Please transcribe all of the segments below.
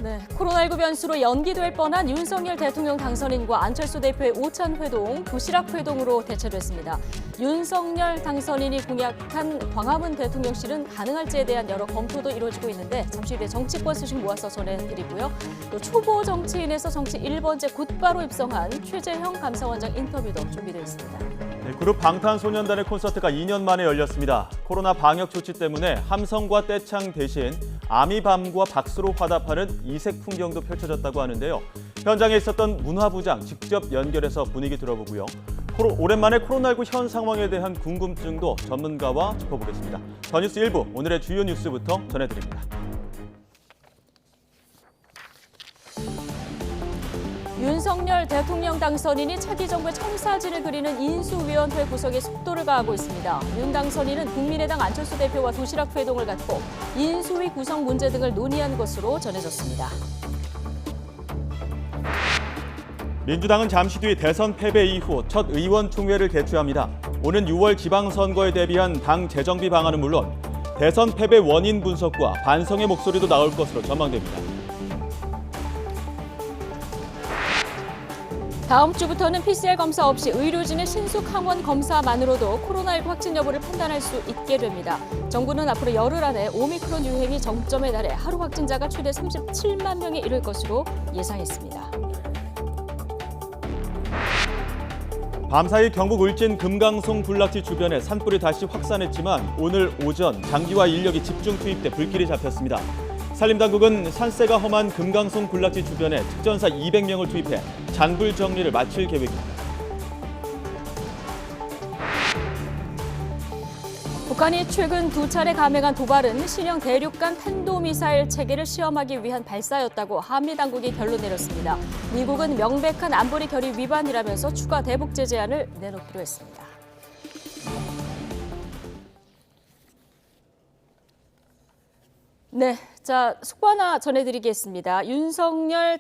네, 코로나19 변수로 연기될 뻔한 윤석열 대통령 당선인과 안철수 대표의 오찬 회동, 도시락 회동으로 대체됐습니다. 윤석열 당선인이 공약한 광화문 대통령실은 가능할지에 대한 여러 검토도 이루어지고 있는데 잠시 후에 정치권 소식 모아서 전해드리고요. 또 초보 정치인에서 정치 1번째 곧바로 입성한 최재형 감사원장 인터뷰도 준비되어 있습니다. 네, 그룹 방탄소년단의 콘서트가 2년 만에 열렸습니다. 코로나 방역 조치 때문에 함성과 떼창 대신 아미밤과 박수로 화답하는 이색 풍경도 펼쳐졌다고 하는데요. 현장에 있었던 문화부장 직접 연결해서 분위기 들어보고요. 오랜만에 코로나19 현 상황에 대한 궁금증도 전문가와 짚어보겠습니다. 더 뉴스 1부, 오늘의 주요 뉴스부터 전해드립니다. 윤석열 대통령 당선인이 차기 정부의 청사진을 그리는 인수위원회 구성에 속도를 가하고 있습니다. 윤 당선인은 국민의당 안철수 대표와 도시락 회동을 갖고 인수위 구성 문제 등을 논의한 것으로 전해졌습니다. 민주당은 잠시 뒤 대선 패배 이후 첫 의원총회를 개최합니다. 오는 6월 지방선거에 대비한 당 재정비 방안은 물론 대선 패배 원인 분석과 반성의 목소리도 나올 것으로 전망됩니다. 다음 주부터는 PCR 검사 없이 의료진의 신속 항원 검사만으로도 코로나19 확진 여부를 판단할 수 있게 됩니다. 정부는 앞으로 열흘 안에 오미크론 유행이 정점에 달해 하루 확진자가 최대 37만 명에 이를 것으로 예상했습니다. 밤사이 경북 울진 금강송 군락지 주변에 산불이 다시 확산했지만 오늘 오전 장비와 인력이 집중 투입돼 불길이 잡혔습니다. 산림당국은 산세가 험한 금강송 군락지 주변에 특전사 200명을 투입해 잔불 정리를 마칠 계획입니다. 북한이 최근 두 차례 감행한 도발은 신형 대륙간 탄도미사일 체계를 시험하기 위한 발사였다고 한미당국이 결론 내렸습니다. 미국은 명백한 안보리 결의 위반이라면서 추가 대북 제재안을 내놓기로 했습니다. 네, 자, 속보 하나 전해드리겠습니다. 윤석열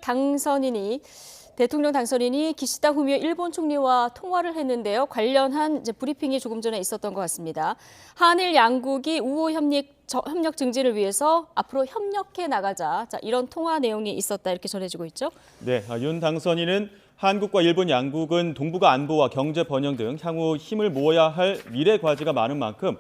대통령 당선인이 기시다 후미오 일본 총리와 통화를 했는데요. 관련한 브리핑이 조금 전에 있었던 것 같습니다. 한일 양국이 우호 협력 증진을 위해서 앞으로 협력해 나가자. 자, 이런 통화 내용이 있었다 이렇게 전해지고 있죠. 네, 윤 당선인은 한국과 일본 양국은 동북아 안보와 경제 번영 등 향후 힘을 모아야 할 미래 과제가 많은 만큼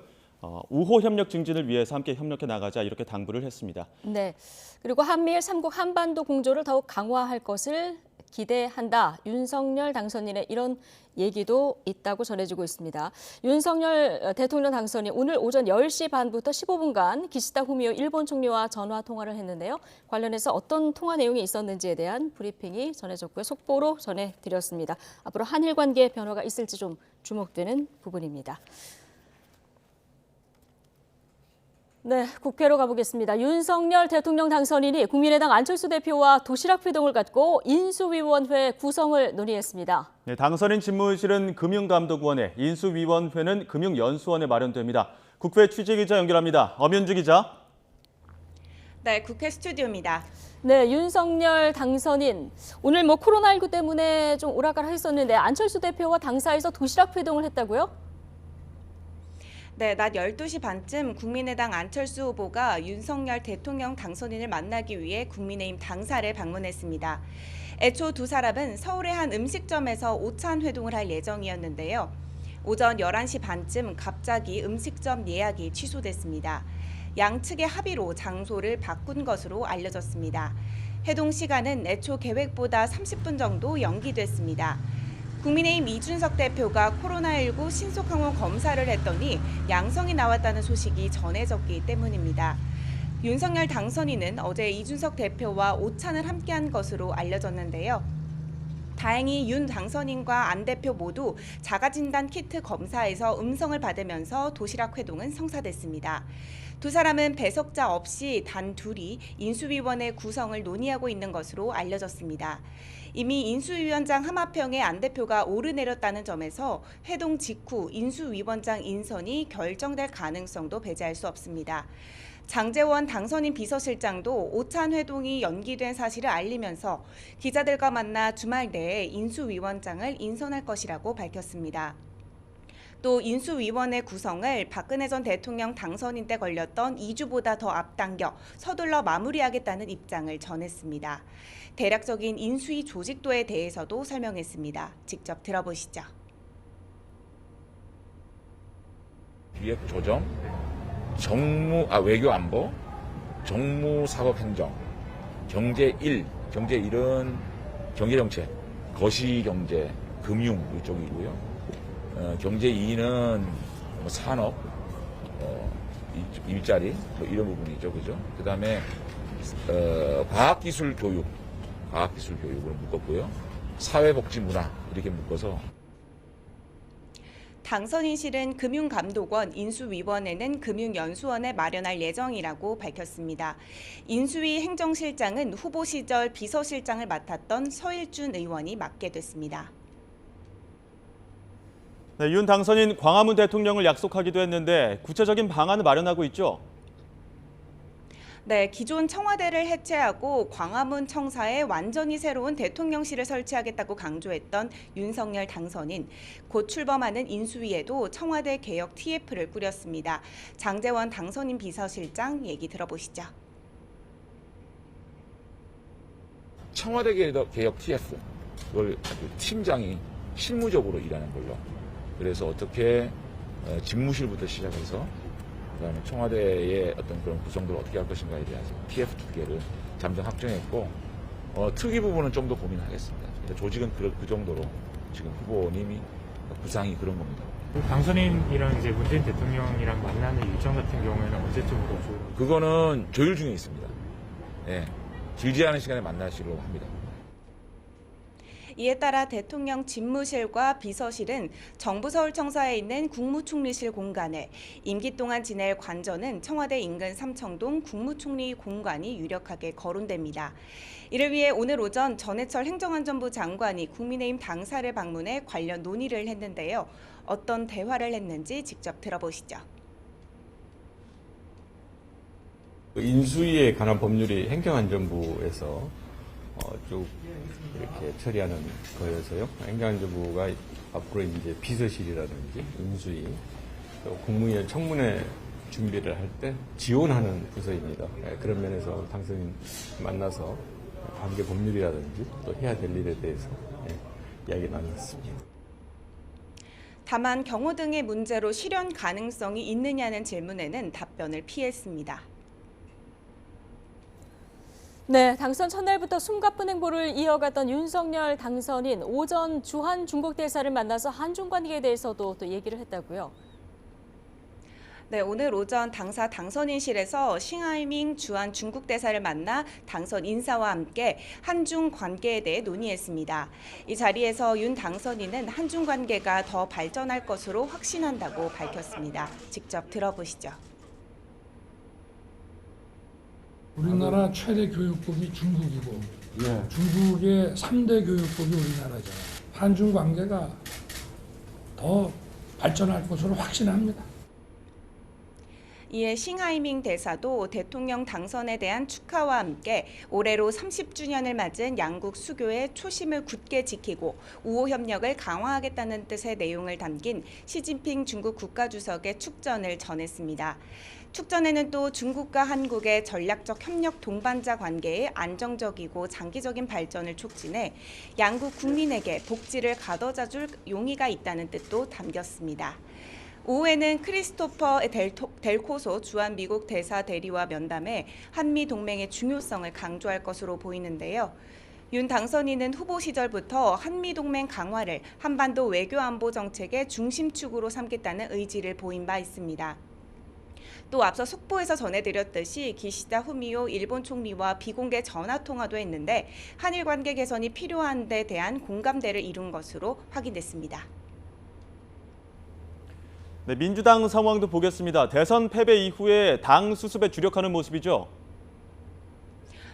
우호 협력 증진을 위해서 함께 협력해 나가자 이렇게 당부를 했습니다. 네, 그리고 한미일 3국 한반도 공조를 더욱 강화할 것을 기대한다. 윤석열 당선인의 이런 얘기도 있다고 전해지고 있습니다. 윤석열 대통령 당선인 오늘 오전 10시 반부터 15분간 기시다 후미오 일본 총리와 전화 통화를 했는데요. 관련해서 어떤 통화 내용이 있었는지에 대한 브리핑이 전해졌고요. 속보로 전해드렸습니다. 앞으로 한일 관계 변화가 있을지 좀 주목되는 부분입니다. 네, 국회로 가보겠습니다. 윤석열 대통령 당선인이 국민의당 안철수 대표와 도시락 회동을 갖고 인수위원회 구성을 논의했습니다. 네, 당선인 집무실은 금융감독원에, 인수위원회는 금융연수원에 마련됩니다. 국회 취재기자 연결합니다. 엄윤주 기자. 네, 국회 스튜디오입니다. 네, 윤석열 당선인 오늘 코로나19 때문에 좀 오락가락 했었는데 안철수 대표와 당사에서 도시락 회동을 했다고요? 네, 낮 12시 반쯤 국민의당 안철수 후보가 윤석열 대통령 당선인을 만나기 위해 국민의힘 당사를 방문했습니다. 애초 두 사람은 서울의 한 음식점에서 오찬 회동을 할 예정이었는데요. 오전 11시 반쯤 갑자기 음식점 예약이 취소됐습니다. 양측의 합의로 장소를 바꾼 것으로 알려졌습니다. 회동 시간은 애초 계획보다 30분 정도 연기됐습니다. 국민의힘 이준석 대표가 코로나19 신속항원 검사를 했더니 양성이 나왔다는 소식이 전해졌기 때문입니다. 윤석열 당선인은 어제 이준석 대표와 오찬을 함께한 것으로 알려졌는데요. 다행히 윤 당선인과 안 대표 모두 자가진단 키트 검사에서 음성을 받으면서 도시락 회동은 성사됐습니다. 두 사람은 배석자 없이 단 둘이 인수위원회 구성을 논의하고 있는 것으로 알려졌습니다. 이미 인수위원장 하마평에 안 대표가 오르내렸다는 점에서 회동 직후 인수위원장 인선이 결정될 가능성도 배제할 수 없습니다. 장제원 당선인 비서실장도 오찬 회동이 연기된 사실을 알리면서 기자들과 만나 주말 내에 인수위원장을 인선할 것이라고 밝혔습니다. 또 인수위원회 구성을 박근혜 전 대통령 당선인 때 걸렸던 2주보다 더 앞당겨 서둘러 마무리하겠다는 입장을 전했습니다. 대략적인 인수위 조직도에 대해서도 설명했습니다. 직접 들어보시죠. 기획 조정, 외교안보, 정무사법행정, 경제 1은 경제정책, 거시경제, 금융 이쪽이고요. 경제 2는 산업, 일자리 이런 부분이죠, 그죠? 그 다음에 과학기술 교육을 묶었고요. 사회복지문화 이렇게 묶어서. 당선인실은 금융감독원, 인수위원회는 금융연수원에 마련할 예정이라고 밝혔습니다. 인수위 행정실장은 후보 시절 비서실장을 맡았던 서일준 의원이 맡게 됐습니다. 네, 윤 당선인 광화문 대통령을 약속하기도 했는데 구체적인 방안을 마련하고 있죠? 네, 기존 청와대를 해체하고 광화문 청사에 완전히 새로운 대통령실을 설치하겠다고 강조했던 윤석열 당선인. 곧 출범하는 인수위에도 청와대 개혁 TF를 꾸렸습니다. 장제원 당선인 비서실장 얘기 들어보시죠. 청와대 개혁 TF, 그걸 팀장이 실무적으로 일하는 걸로. 그래서 어떻게 집무실부터 시작해서 그다음에 청와대의 어떤 그런 구성들을 어떻게 할 것인가에 대한 TF 2개를 잠정 확정했고 특이 부분은 좀 더 고민하겠습니다. 조직은 그 정도로 지금 후보님이 구상이 그런 겁니다. 당선인이랑 이제 문재인 대통령이랑 만나는 일정 같은 경우에는 언제쯤으로 그거는 조율 중에 있습니다. 예, 길지 않은 시간에 만나시려고 합니다. 이에 따라 대통령 집무실과 비서실은 정부 서울청사에 있는 국무총리실 공간을, 임기 동안 지낼 관저는 청와대 인근 삼청동 국무총리 공간이 유력하게 거론됩니다. 이를 위해 오늘 오전 전해철 행정안전부 장관이 국민의힘 당사를 방문해 관련 논의를 했는데요. 어떤 대화를 했는지 직접 들어보시죠. 인수위에 관한 법률이 행정안전부에서 쭉 이렇게 처리하는 거여서요. 행정안전부가 앞으로 이제 비서실이라든지 인수위, 또 국무위원 청문회 준비를 할 때 지원하는 부서입니다. 그런 면에서 당선인 만나서 관계 법률이라든지 또 해야 될 일에 대해서 이야기 나눴습니다. 다만 경호 등의 문제로 실현 가능성이 있느냐는 질문에는 답변을 피했습니다. 네, 당선 첫날부터 숨가쁜 행보를 이어갔던 윤석열 당선인 오전 주한 중국 대사를 만나서 한중 관계에 대해서도 또 얘기를 했다고요. 네, 오늘 오전 당사 당선인실에서 싱하이밍 주한 중국 대사를 만나 당선 인사와 함께 한중 관계에 대해 논의했습니다. 이 자리에서 윤 당선인은 한중 관계가 더 발전할 것으로 확신한다고 밝혔습니다. 직접 들어보시죠. 우리나라 최대 교육국이 중국이고 중국의 3대 교육국이 우리나라잖아요. 한중 관계가 더 발전할 것으로 확신합니다. 이에 싱하이밍 대사도 대통령 당선에 대한 축하와 함께 올해로 30주년을 맞은 양국 수교의 초심을 굳게 지키고 우호 협력을 강화하겠다는 뜻의 내용을 담긴 시진핑 중국 국가주석의 축전을 전했습니다. 축전에는 또 중국과 한국의 전략적 협력 동반자 관계의 안정적이고 장기적인 발전을 촉진해 양국 국민에게 복지를 가져다 줄 용의가 있다는 뜻도 담겼습니다. 오후에는 크리스토퍼 델코소 주한 미국 대사 대리와 면담해 한미 동맹의 중요성을 강조할 것으로 보이는데요. 윤 당선인은 후보 시절부터 한미 동맹 강화를 한반도 외교 안보 정책의 중심축으로 삼겠다는 의지를 보인 바 있습니다. 또 앞서 속보에서 전해드렸듯이 기시다 후미오 일본 총리와 비공개 전화 통화도 했는데 한일 관계 개선이 필요한 데 대한 공감대를 이룬 것으로 확인됐습니다. 네, 민주당 상황도 보겠습니다. 대선 패배 이후에 당 수습에 주력하는 모습이죠.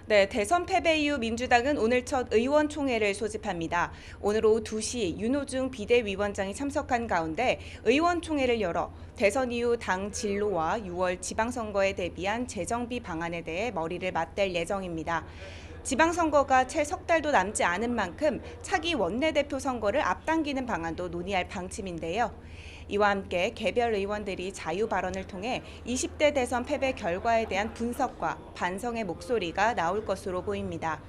네, 대선 패배 이후 민주당은 오늘 첫 의원총회를 소집합니다. 오늘 오후 2시 윤호중 비대위원장이 참석한 가운데 의원총회를 열어 대선 이후 당 진로와 6월 지방선거에 대비한 재정비 방안에 대해 머리를 맞댈 예정입니다. 지방선거가 채 석 달도 남지 않은 만큼 차기 원내대표 선거를 앞당기는 방안도 논의할 방침인데요. 이와 함께 개별 의원들이 자유 발언을 통해 20대 대선 패배 결과에 대한 분석과 반성의 목소리가 나올 것으로 보입니다.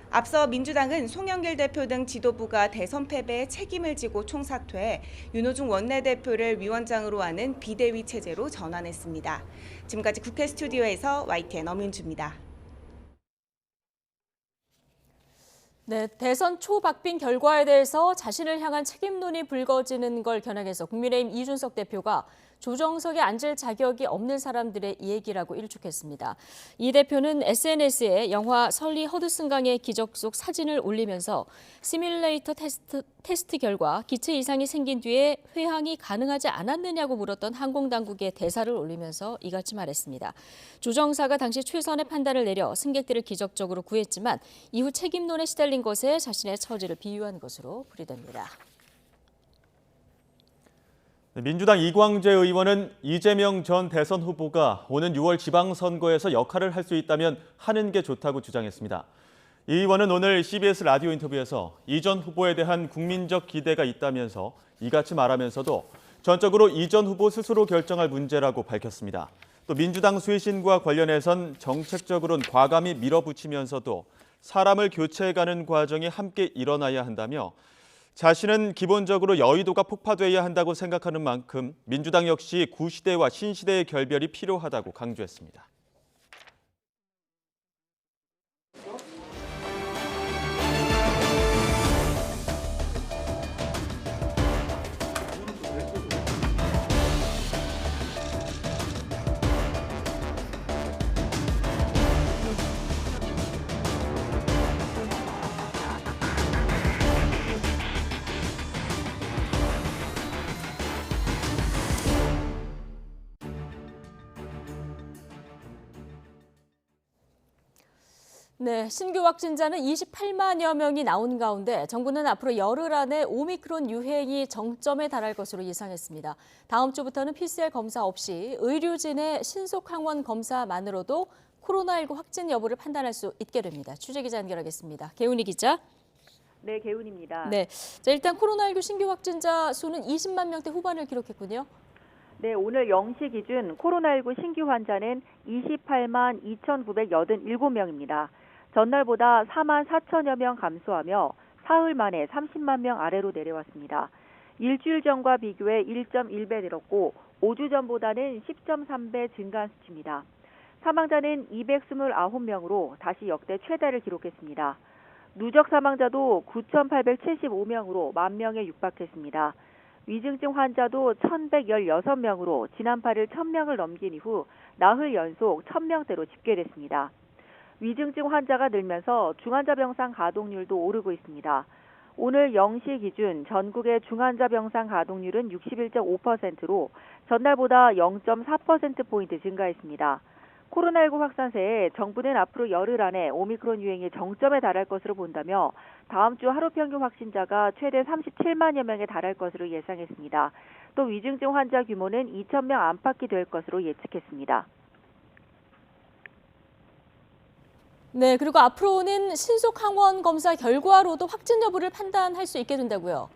앞서 민주당은 송영길 대표 등 지도부가 대선 패배에 책임을 지고 총사퇴해 윤호중 원내대표를 위원장으로 하는 비대위 체제로 전환했습니다. 지금까지 국회 스튜디오에서 YTN 엄윤주입니다. 네, 대선 초박빙 결과에 대해서 자신을 향한 책임론이 불거지는 걸 겨냥해서 국민의힘 이준석 대표가 조정석에 앉을 자격이 없는 사람들의 얘기라고 일축했습니다. 이 대표는 SNS에 영화 설리 허드슨강의 기적 속 사진을 올리면서 시뮬레이터 테스트 결과 기체 이상이 생긴 뒤에 회항이 가능하지 않았느냐고 물었던 항공당국의 대사를 올리면서 이같이 말했습니다. 조정사가 당시 최선의 판단을 내려 승객들을 기적적으로 구했지만 이후 책임론에 시달린 것에 자신의 처지를 비유한 것으로 풀이됩니다. 민주당 이광재 의원은 이재명 전 대선 후보가 오는 6월 지방선거에서 역할을 할 수 있다면 하는 게 좋다고 주장했습니다. 이 의원은 오늘 CBS 라디오 인터뷰에서 이 전 후보에 대한 국민적 기대가 있다면서 이같이 말하면서도 전적으로 이 전 후보 스스로 결정할 문제라고 밝혔습니다. 또 민주당 쇄신과 관련해선 정책적으로는 과감히 밀어붙이면서도 사람을 교체해가는 과정이 함께 일어나야 한다며 자신은 기본적으로 여의도가 폭파돼야 한다고 생각하는 만큼 민주당 역시 구시대와 신시대의 결별이 필요하다고 강조했습니다. 네, 신규 확진자는 28만여 명이 나온 가운데 정부는 앞으로 열흘 안에 오미크론 유행이 정점에 달할 것으로 예상했습니다. 다음 주부터는 PCR 검사 없이 의료진의 신속 항원 검사만으로도 코로나19 확진 여부를 판단할 수 있게 됩니다. 취재기자 연결하겠습니다. 개훈이 기자. 네, 개훈입니다. 네, 자, 일단 코로나19 신규 확진자 수는 20만 명대 후반을 기록했군요. 네, 오늘 0시 기준 코로나19 신규 환자는 28만 2,987명입니다. 전날보다 4만 4천여 명 감소하며 사흘 만에 30만 명 아래로 내려왔습니다. 일주일 전과 비교해 1.1배 늘었고 5주 전보다는 10.3배 증가한 수치입니다. 사망자는 229명으로 다시 역대 최다를 기록했습니다. 누적 사망자도 9,875명으로 10,000명에 육박했습니다. 위중증 환자도 1,116명으로 지난 8일 1,000명을 넘긴 이후 나흘 연속 1,000명대로 집계됐습니다. 위중증 환자가 늘면서 중환자 병상 가동률도 오르고 있습니다. 오늘 0시 기준 전국의 중환자 병상 가동률은 61.5%로 전날보다 0.4%포인트 증가했습니다. 코로나19 확산세에 정부는 앞으로 열흘 안에 오미크론 유행이 정점에 달할 것으로 본다며 다음 주 하루 평균 확진자가 최대 37만여 명에 달할 것으로 예상했습니다. 또 위중증 환자 규모는 2,000명 안팎이 될 것으로 예측했습니다. 네, 그리고 앞으로는 신속 항원 검사 결과로도 확진 여부를 판단할 수 있게 된다고요.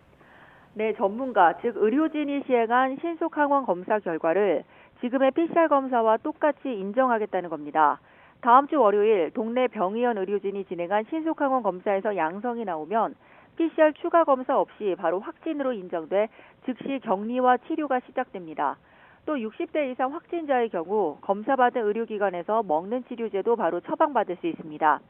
네, 전문가, 즉 의료진이 시행한 신속 항원 검사 결과를 지금의 PCR 검사와 똑같이 인정하겠다는 겁니다. 다음 주 월요일 동네 병의원 의료진이 진행한 신속 항원 검사에서 양성이 나오면 PCR 추가 검사 없이 바로 확진으로 인정돼 즉시 격리와 치료가 시작됩니다. 또 60대 이상 확진자의 경우 검사받은 의료기관에서 먹는 치료제도 바로 처방받을 수 있습니다.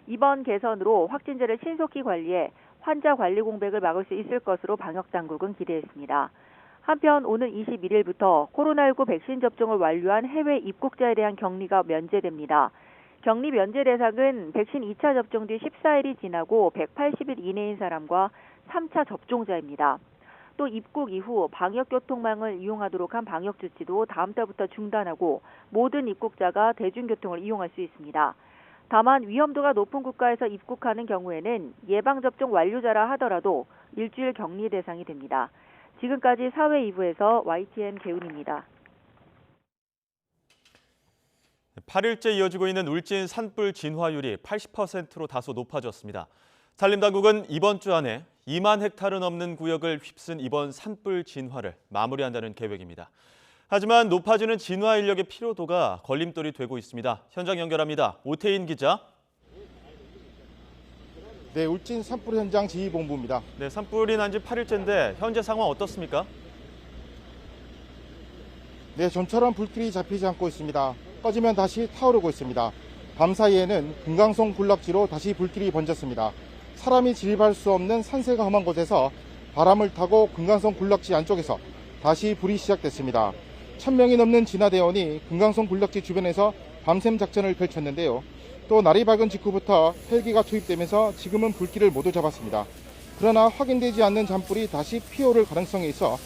이번 개선으로 확진자를 신속히 관리해 환자 관리 공백을 막을 수 있을 것으로 방역당국은 기대했습니다. 한편 오는 21일부터 코로나19 백신 접종을 완료한 해외 입국자에 대한 격리가 면제됩니다. 격리 면제 대상은 백신 2차 접종 뒤 14일이 지나고 180일 이내인 사람과 3차 접종자입니다. 또 입국 이후 방역교통망을 이용하도록 한 방역조치도 다음 달부터 중단하고 모든 입국자가 대중교통을 이용할 수 있습니다. 다만 위험도가 높은 국가에서 입국하는 경우에는 예방접종 완료자라 하더라도 일주일 격리 대상이 됩니다. 지금까지 사회 2부에서 YTN 개훈입니다. 8일째 이어지고 있는 울진 산불 진화율이 80%로 다소 높아졌습니다. 산림당국은 이번 주 안에 2만 헥타르 넘는 구역을 휩쓴 이번 산불 진화를 마무리한다는 계획입니다. 하지만 높아지는 진화 인력의 필요도가 걸림돌이 되고 있습니다. 현장 연결합니다. 오태인 기자. 네, 울진 산불 현장 지휘본부입니다. 네, 산불이 난 지 8일째인데 현재 상황 어떻습니까? 네, 좀처럼 불길이 잡히지 않고 있습니다. 꺼지면 다시 타오르고 있습니다. 밤 사이에는 금강송 군락지로 다시 불길이 번졌습니다. 사람이 진입할 수 없는 산세가 험한 곳에서 바람을 타고 금강송 군락지 안쪽에서 다시 불이 시작됐습니다. 1000명이 넘는 진화대원이 금강송 군락지 주변에서 밤샘 작전을 펼쳤는데요. 또 날이 밝은 직후부터 헬기가 투입되면서 지금은 불길을 모두 잡았습니다. 그러나 확인되지 않는 잔불이 다시 피어오를 가능성이 있어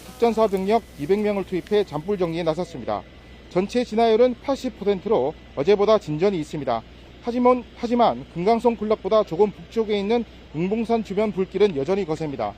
특전사 병력 200명을 투입해 잔불 정리에 나섰습니다. 전체 진화율은 80%로 어제보다 진전이 있습니다. 하지만 금강송 군락보다 조금 북쪽에 있는 응봉산 주변 불길은 여전히 거셉니다.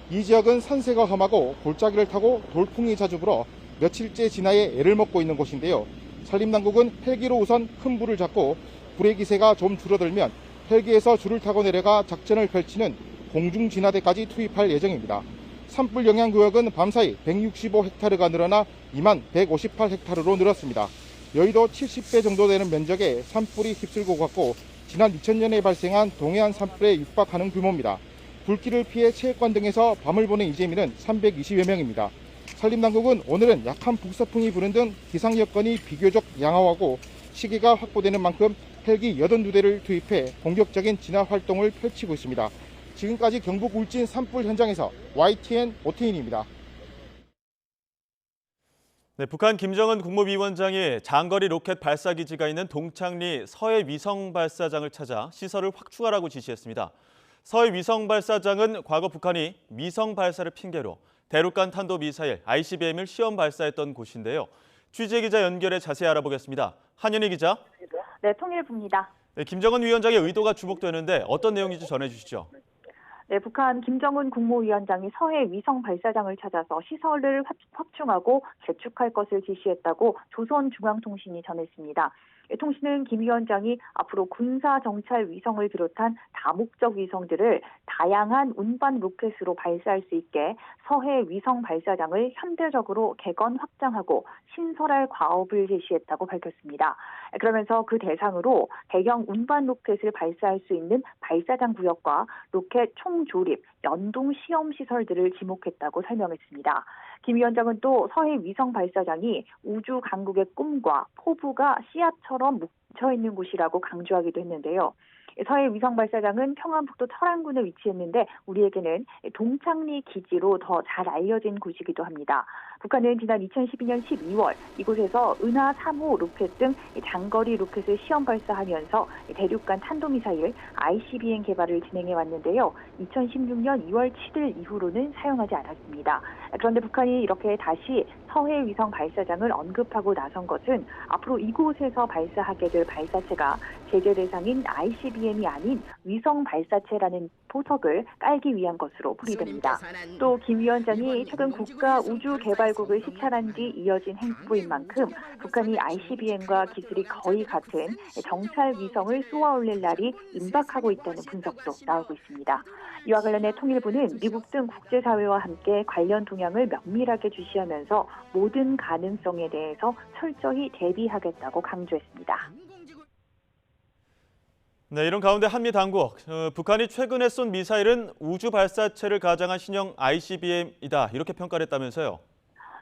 이 지역은 산세가 험하고 골짜기를 타고 돌풍이 자주 불어 며칠째 진화에 애를 먹고 있는 곳인데요. 산림당국은 헬기로 우선 큰 불을 잡고 불의 기세가 좀 줄어들면 헬기에서 줄을 타고 내려가 작전을 펼치는 공중진화대까지 투입할 예정입니다. 산불 영향구역은 밤사이 165헥타르가 늘어나 2만 158헥타르로 늘었습니다. 여의도 70배 정도 되는 면적에 산불이 휩쓸고 갔고 지난 2000년에 발생한 동해안 산불에 육박하는 규모입니다. 불길을 피해 체육관 등에서 밤을 보낸 이재민은 320여 명입니다. 산림당국은 오늘은 약한 북서풍이 부는 등 기상 여건이 비교적 양호하고 시기가 확보되는 만큼 헬기 82대를 투입해 본격적인 진화 활동을 펼치고 있습니다. 지금까지 경북 울진 산불 현장에서 YTN 오태인입니다. 네, 북한 김정은 국무위원장이 장거리 로켓 발사기지가 있는 동창리 서해 위성 발사장을 찾아 시설을 확충하라고 지시했습니다. 서해 위성 발사장은 과거 북한이 위성 발사를 핑계로 대륙간 탄도미사일 ICBM을 시험 발사했던 곳인데요. 취재 기자 연결해 자세히 알아보겠습니다. 한윤희 기자. 네, 통일부입니다. 네, 김정은 위원장의 의도가 주목되는데 어떤 내용인지 전해주시죠. 네, 북한 김정은 국무위원장이 서해 위성 발사장을 찾아서 시설을 확충하고 개축할 것을 지시했다고 조선중앙통신이 전했습니다. 통신은 김 위원장이 앞으로 군사 정찰 위성을 비롯한 다목적 위성들을 다양한 운반 로켓으로 발사할 수 있게 서해 위성 발사장을 현대적으로 개건 확장하고 신설할 과업을 제시했다고 밝혔습니다. 그러면서 그 대상으로 대형 운반 로켓을 발사할 수 있는 발사장 구역과 로켓 총조립, 연동 시험 시설들을 지목했다고 설명했습니다. 김 위원장은 또 서해 위성 발사장이 우주 강국의 꿈과 포부가 씨앗처럼 묻혀 있는 곳이라고 강조하기도 했는데요. 서해 위성 발사장은 평안북도 철안군에 위치했는데 우리에게는 동창리 기지로 더 잘 알려진 곳이기도 합니다. 북한은 지난 2012년 12월 이곳에서 은하 3호 로켓 등 장거리 로켓을 시험 발사하면서 대륙간 탄도미사일 ICBM 개발을 진행해 왔는데요. 2016년 2월 7일 이후로는 사용하지 않았습니다. 그런데 북한이 이렇게 다시 서해 위성 발사장을 언급하고 나선 것은 앞으로 이곳에서 발사하게 될 발사체가 제재 대상인 ICBM이 아닌 위성 발사체라는 포석을 깔기 위한 것으로 풀이됩니다. 또 김 위원장이 최근 국가 우주개발국을 시찰한 뒤 이어진 행보인 만큼 북한이 ICBM과 기술이 거의 같은 정찰 위성을 쏘아 올릴 날이 임박하고 있다는 분석도 나오고 있습니다. 이와 관련해 통일부는 미국 등 국제사회와 함께 관련 동향을 면밀하게 주시하면서 모든 가능성에 대해서 철저히 대비하겠다고 강조했습니다. 네, 이런 가운데 한미 당국, 북한이 최근에 쏜 미사일은 우주 발사체를 가장한 신형 ICBM이다 이렇게 평가를 했다면서요.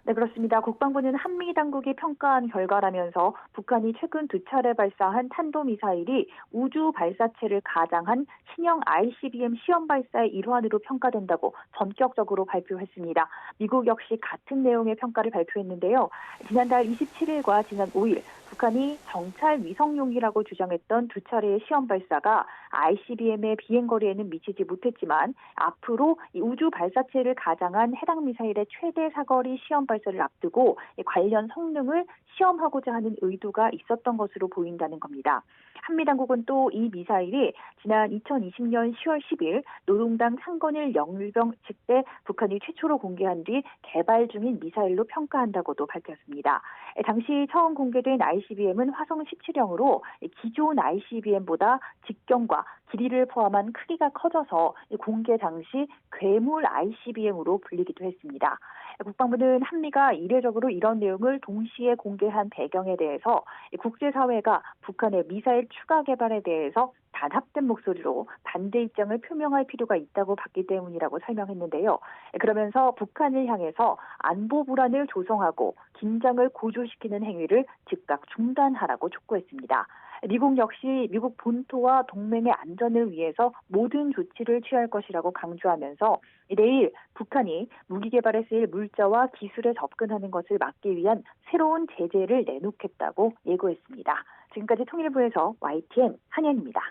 네, 그렇습니다. 국방부는 한미 당국이 평가한 결과라면서 북한이 최근 2차례 발사한 탄도미사일이 우주 발사체를 가장한 신형 ICBM 시험 발사의 일환으로 평가된다고 전격적으로 발표했습니다. 미국 역시 같은 내용의 평가를 발표했는데요. 지난달 27일과 지난 5일 북한이 정찰 위성용이라고 주장했던 2차례의 시험 발사가 ICBM의 비행거리에는 미치지 못했지만 앞으로 이 우주 발사체를 가장한 해당 미사일의 최대 사거리 시험 발사를 앞두고 관련 성능을 시험하고자 하는 의도가 있었던 것으로 보인다는 겁니다. 한미 당국은 또 이 미사일이 지난 2020년 10월 10일 노동당 창건일 영일병 때 북한이 최초로 공개한 뒤 개발 중인 미사일로 평가한다고도 밝혔습니다. 당시 처음 공개된 ICBM은 화성 17형으로 기존 ICBM보다 직경과 길이를 포함한 크기가 커져서 공개 당시 괴물 ICBM으로 불리기도 했습니다. 국방부는 한미가 이례적으로 이런 내용을 동시에 공개한 배경에 대해서 국제사회가 북한의 미사일 추가 개발에 대해서 단합된 목소리로 반대 입장을 표명할 필요가 있다고 봤기 때문이라고 설명했는데요. 그러면서 북한을 향해서 안보 불안을 조성하고 긴장을 고조시키는 행위를 즉각 중단하라고 촉구했습니다. 미국 역시 미국 본토와 동맹의 안전을 위해서 모든 조치를 취할 것이라고 강조하면서 내일 북한이 무기 개발에 쓰일 물자와 기술에 접근하는 것을 막기 위한 새로운 제재를 내놓겠다고 예고했습니다. 지금까지 통일부에서 YTN 한현입니다.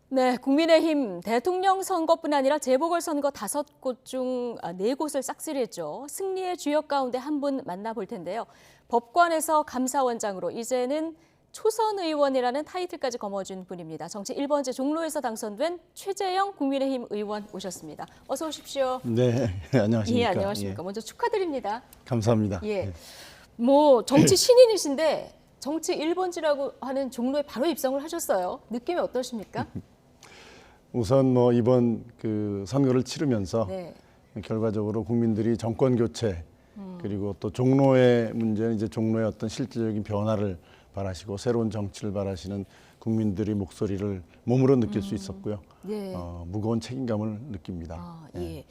네, 국민의힘 대통령 선거뿐 아니라 재보궐선거 5곳 중 4곳을 싹쓸이했죠. 승리의 주역 가운데 한 분 만나볼 텐데요. 법관에서 감사원장으로 이제는 초선 의원이라는 타이틀까지 거머쥔 분입니다. 정치 1번지 종로에서 당선된 최재형 국민의힘 의원 오셨습니다. 어서 오십시오. 네, 안녕하십니까. 예, 안녕하십니까. 먼저 축하드립니다. 감사합니다. 예, 뭐 정치 신인이신데 정치 1번지라고 하는 종로에 바로 입성을 하셨어요. 느낌이 어떠십니까? 우선 뭐 이번 그 선거를 치르면서 네. 결과적으로 국민들이 정권 교체 그리고 또 종로의 문제는 이제 종로의 어떤 실질적인 변화를 바라시고 새로운 정치를 바라시는 국민들의 목소리를 몸으로 느낄 수 있었고요. 예. 무거운 책임감을 느낍니다. 아, 예.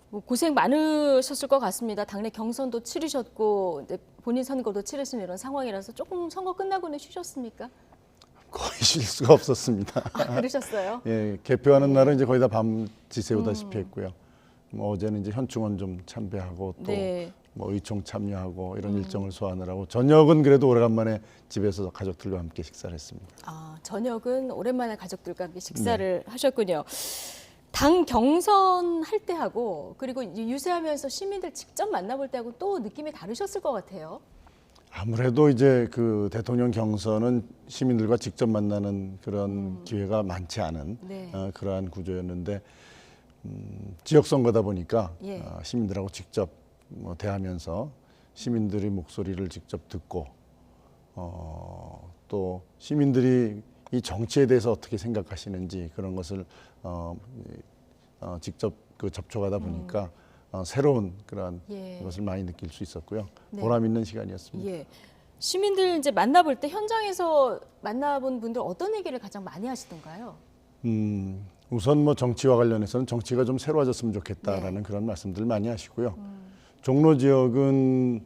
뭐 고생 많으셨을 것 같습니다. 당내 경선도 치르셨고 이제 본인 선거도 치르신 이런 상황이라서 조금 선거 끝나고는 쉬셨습니까? 거의 쉴 수가 없었습니다. 아, 그러셨어요? 예, 개표하는 날은 이제 거의 다 밤 지새우다시피 했고요. 뭐 어제는 이제 현충원 좀 참배하고 또 네. 뭐 의총 참여하고 이런 일정을 소화하느라고 저녁은 그래도 오래간만에 집에서 가족들과 함께 식사를 했습니다. 아, 저녁은 오랜만에 가족들과 함께 식사를 하셨군요. 당 경선 할 때하고 그리고 유세하면서 시민들 직접 만나볼 때하고 또 느낌이 다르셨을 것 같아요. 아무래도 이제 그 대통령 경선은 시민들과 직접 만나는 그런 기회가 많지 않은 네. 그러한 구조였는데 지역 선거다 보니까 예. 시민들하고 직접 뭐 대하면서 시민들의 목소리를 직접 듣고 또 시민들이 이 정치에 대해서 어떻게 생각하시는지 그런 것을 직접 그 접촉하다 보니까 새로운 그런 예. 것을 많이 느낄 수 있었고요. 네. 보람 있는 시간이었습니다. 예. 시민들 이제 만나볼 때 현장에서 만나본 분들 어떤 얘기를 가장 많이 하시던가요? 우선 뭐 정치와 관련해서는 정치가 좀 새로워졌으면 좋겠다라는 그런 말씀들 많이 하시고요. 종로 지역은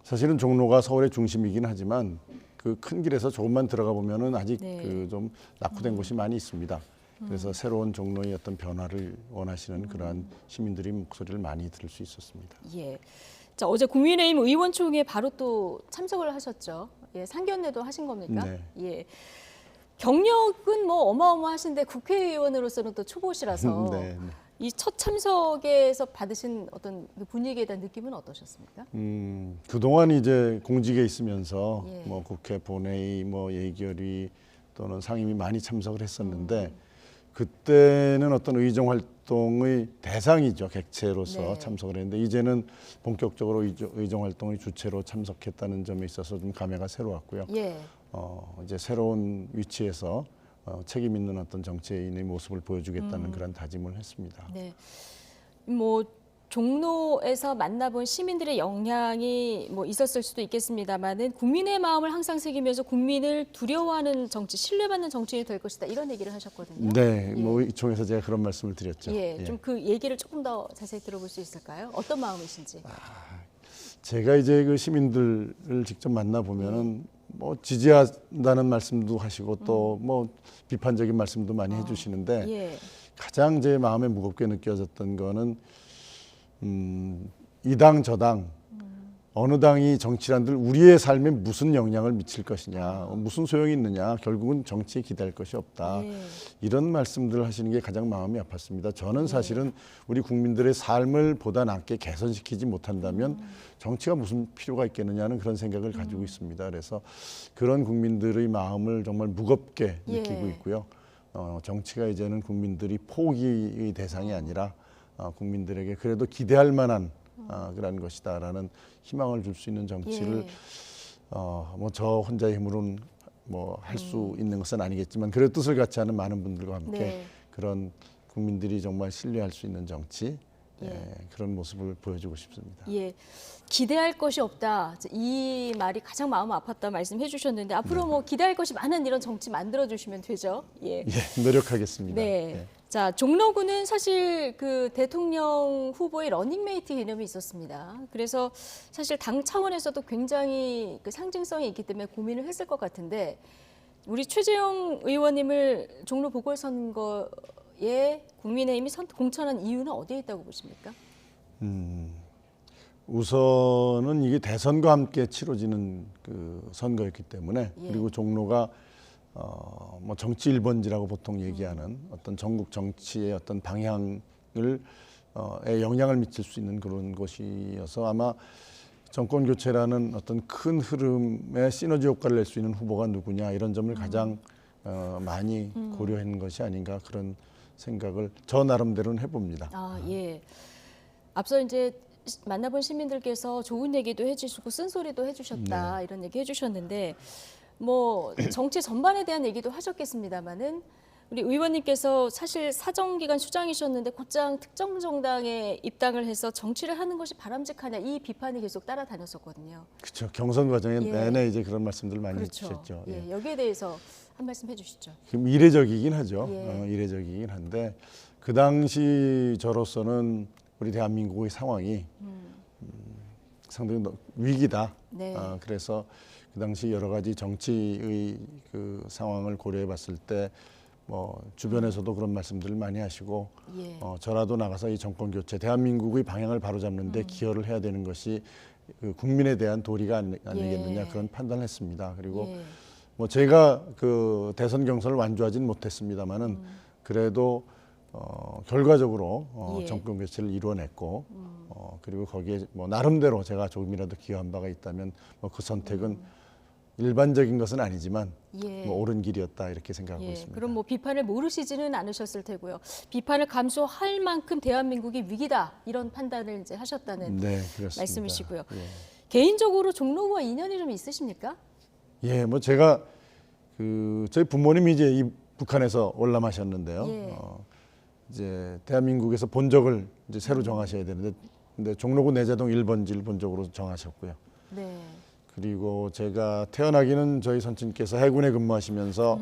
사실은 종로가 서울의 중심이긴 하지만 그 큰 길에서 조금만 들어가 보면은 아직 네. 그 좀 낙후된 곳이 많이 있습니다. 그래서 새로운 종로의 어떤 변화를 원하시는 그러한 시민들의 목소리를 많이 들을 수 있었습니다. 예. 자, 어제 국민의힘 의원총회에 바로 또 참석을 하셨죠. 예, 상견례도 하신 겁니까? 네. 예. 경력은 뭐 어마어마하신데 국회의원으로서는 또 초보시라서 네, 네. 이 첫 참석에서 받으신 어떤 그 분위기에 대한 느낌은 어떠셨습니까? 그동안 이제 공직에 있으면서 예. 뭐 국회 본회의, 뭐 예결위 또는 상임위 많이 참석을 했었는데 그때는 어떤 의정 활동의 대상이죠. 객체로서 네. 참석을 했는데 이제는 본격적으로 의정 활동의 주체로 참석했다는 점에 있어서 좀 감회가 새로웠고요. 예. 이제 새로운 위치에서 책임 있는 어떤 정치인의 모습을 보여주겠다는 그런 다짐을 했습니다. 네. 뭐 종로에서 만나본 시민들의 영향이 뭐 있었을 수도 있겠습니다만은 국민의 마음을 항상 새기면서 국민을 두려워하는 정치, 신뢰받는 정치인이 될 것이다 이런 얘기를 하셨거든요. 네, 예. 뭐 이총에서 제가 그런 말씀을 드렸죠. 예, 예. 좀 그 얘기를 조금 더 자세히 들어볼 수 있을까요? 어떤 마음이신지. 제가 이제 그 시민들을 직접 만나 보면은 뭐 지지한다는 말씀도 하시고 또 뭐 비판적인 말씀도 많이 해주시는데 예. 가장 제 마음에 무겁게 느껴졌던 거는 이 당 저 당 어느 당이 정치란들 우리의 삶에 무슨 영향을 미칠 것이냐, 무슨 소용이 있느냐, 결국은 정치에 기대할 것이 없다. 이런 말씀들을 하시는 게 가장 마음이 아팠습니다. 저는 사실은 우리 국민들의 삶을 보다 낫게 개선시키지 못한다면 정치가 무슨 필요가 있겠느냐는 그런 생각을 가지고 있습니다. 그래서 그런 국민들의 마음을 정말 무겁게 느끼고 있고요. 정치가 이제는 국민들이 포기의 대상이 아니라 국민들에게 그래도 기대할 만한 그런 것이다라는 희망을 줄 수 있는 정치를 뭐 저 혼자의 힘으로는 뭐 할 수 있는 것은 아니겠지만 그래도 뜻을 같이 하는 많은 분들과 함께 그런 국민들이 정말 신뢰할 수 있는 정치 그런 모습을 보여주고 싶습니다. 예, 기대할 것이 없다. 이 말이 가장 마음 아팠다 말씀해 주셨는데 앞으로 뭐 기대할 것이 많은 이런 정치 만들어 주시면 되죠. 예, 노력하겠습니다. 네. 자, 종로구는 사실 그 대통령 후보의 러닝메이트 개념이 있었습니다. 그래서 사실 당 차원에서도 굉장히 그 상징성이 있기 때문에 고민을 했을 것 같은데 우리 최재형 의원님을 종로 보궐선거에 국민의힘이 공천한 이유는 어디에 있다고 보십니까? 우선은 이게 대선과 함께 치러지는 그 선거였기 때문에 그리고 종로가 뭐 정치 1번지라고 보통 얘기하는 어떤 전국 정치의 어떤 방향을 영향을 미칠 수 있는 그런 곳이어서 아마 정권 교체라는 어떤 큰 흐름에 시너지 효과를 낼 수 있는 후보가 누구냐 이런 점을 가장 많이 고려한 것이 아닌가 그런 생각을 저 나름대로는 해봅니다. 아, 예. 앞서 이제 만나본 시민들께서 좋은 얘기도 해주시고 쓴소리도 해주셨다 이런 얘기 해주셨는데 뭐 정치 전반에 대한 얘기도 하셨겠습니다마는 우리 의원님께서 사실 사정기간 수장이셨는데 곧장 특정 정당에 입당을 해서 정치를 하는 것이 바람직하냐 이 비판이 계속 따라다녔었거든요. 그렇죠. 경선 과정에 내내 이제 그런 말씀들 많이 그렇죠. 해주셨죠. 예, 여기에 대해서 한 말씀 해주시죠. 지금 이례적이긴 하죠. 이례적이긴 한데 그 당시 저로서는 우리 대한민국의 상황이 상당히 위기다. 그래서 그 당시 여러 가지 정치의 그 상황을 고려해 봤을 때 뭐 주변에서도 그런 말씀들을 많이 하시고 저라도 나가서 이 정권 교체 대한민국의 방향을 바로잡는 데 기여를 해야 되는 것이 그 국민에 대한 도리가 아니겠느냐 그런 판단을 했습니다. 그리고 뭐 제가 그 대선 경선을 완주하진 못했습니다만은 그래도 결과적으로 정권 교체를 이루어냈고 그리고 거기에 뭐 나름대로 제가 조금이라도 기여한 바가 있다면 뭐 그 선택은 일반적인 것은 아니지만 뭐 옳은 길이었다 이렇게 생각하고 있습니다. 그럼 뭐 비판을 모르시지는 않으셨을 테고요. 비판을 감수할 만큼 대한민국이 위기다 이런 판단을 이제 하셨다는 말씀이시고요. 개인적으로 종로구와 인연이 좀 있으십니까? 예, 뭐 제가 그 저희 부모님이 이제 이 북한에서 월남하셨는데요. 이제 대한민국에서 본적을 이제 새로 정하셔야 되는데 근데 종로구 내자동 1번지를 본적으로 정하셨고요. 그리고 제가 태어나기는 저희 선친께서 해군에 근무하시면서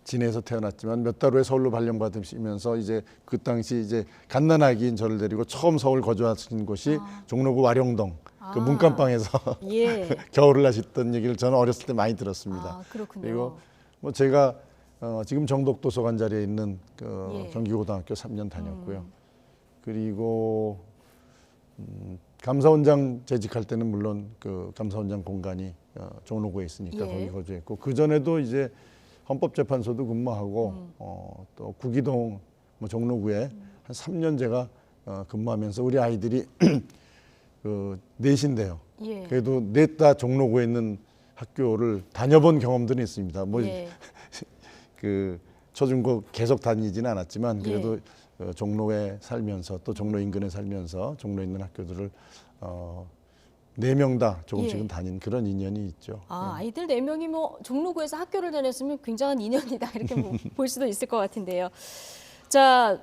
진해에서 태어났지만 몇 달 후에 서울로 발령받으시면서 이제 그 당시 이제 갓난아기인 저를 데리고 처음 서울 거주하신 곳이 종로구 와룡동 그 문간방에서 겨울을 하셨던 얘기를 저는 어렸을 때 많이 들었습니다. 그리고 뭐 제가 지금 정독도서관 자리에 있는 그 경기고등학교 3년 다녔고요. 그리고 감사원장 재직할 때는 물론 그 감사원장 공간이 종로구에 있으니까 거기 거주했고 그 전에도 이제 헌법재판소도 근무하고 또 구기동 뭐 종로구에 한 3년 제가 근무하면서 우리 아이들이 그 넷인데요. 그래도 넷 다 종로구에 있는 학교를 다녀본 경험들이 있습니다. 뭐 그 초중고 계속 다니지는 않았지만 그래도 종로에 살면서 또 종로 인근에 살면서 종로에 있는 학교들을 4명 다 조금씩은 다닌 그런 인연이 있죠. 아이들 4명이 뭐 종로구에서 학교를 다녔으면 굉장한 인연이다 이렇게 뭐 볼 수도 있을 것 같은데요. 자,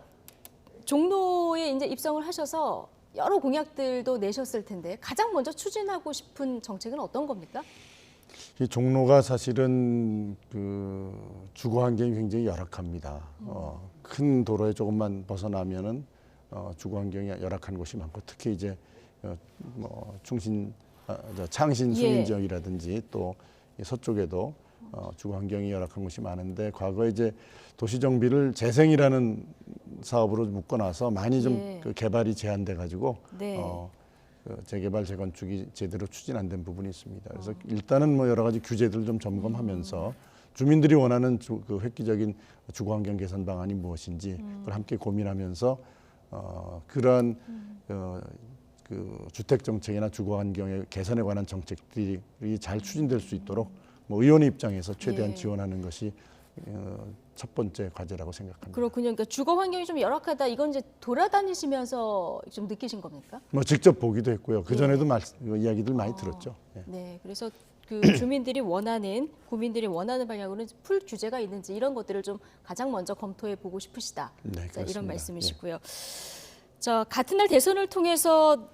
종로에 이제 입성을 하셔서 여러 공약들도 내셨을 텐데 가장 먼저 추진하고 싶은 정책은 어떤 겁니까? 이 종로가 사실은 그 주거 환경이 굉장히 열악합니다. 큰 도로에 조금만 벗어나면은 주거 환경이 열악한 곳이 많고 특히 이제 뭐 창신 수인 지역이라든지 또 서쪽에도 주거 환경이 열악한 곳이 많은데 과거에 이제 도시 정비를 재생이라는 사업으로 묶어놔서 많이 좀 그 개발이 제한돼 가지고 그 재개발 재건축이 제대로 추진 안 된 부분이 있습니다. 그래서 일단은 뭐 여러 가지 규제들을 좀 점검하면서 주민들이 원하는 그 획기적인 주거환경 개선 방안이 무엇인지 그걸 함께 고민하면서 그러한 그 주택 정책이나 주거 환경의 개선에 관한 정책들이 잘 추진될 수 있도록 뭐 의원의 입장에서 최대한 예. 지원하는 것이 첫 번째 과제라고 생각합니다. 그렇군요. 그러니까 주거 환경이 좀 열악하다. 이건 이제 돌아다니시면서 좀 느끼신 겁니까? 뭐 직접 보기도 했고요. 그 전에도 예. 이야기들 많이 들었죠. 예. 네, 그래서 그 주민들이 원하는 국민들이 원하는 방향으로는 풀 규제가 있는지 이런 것들을 좀 가장 먼저 검토해 보고 싶으시다. 네, 자, 그렇습니다. 이런 말씀이시고요. 자, 같은 날 대선을 통해서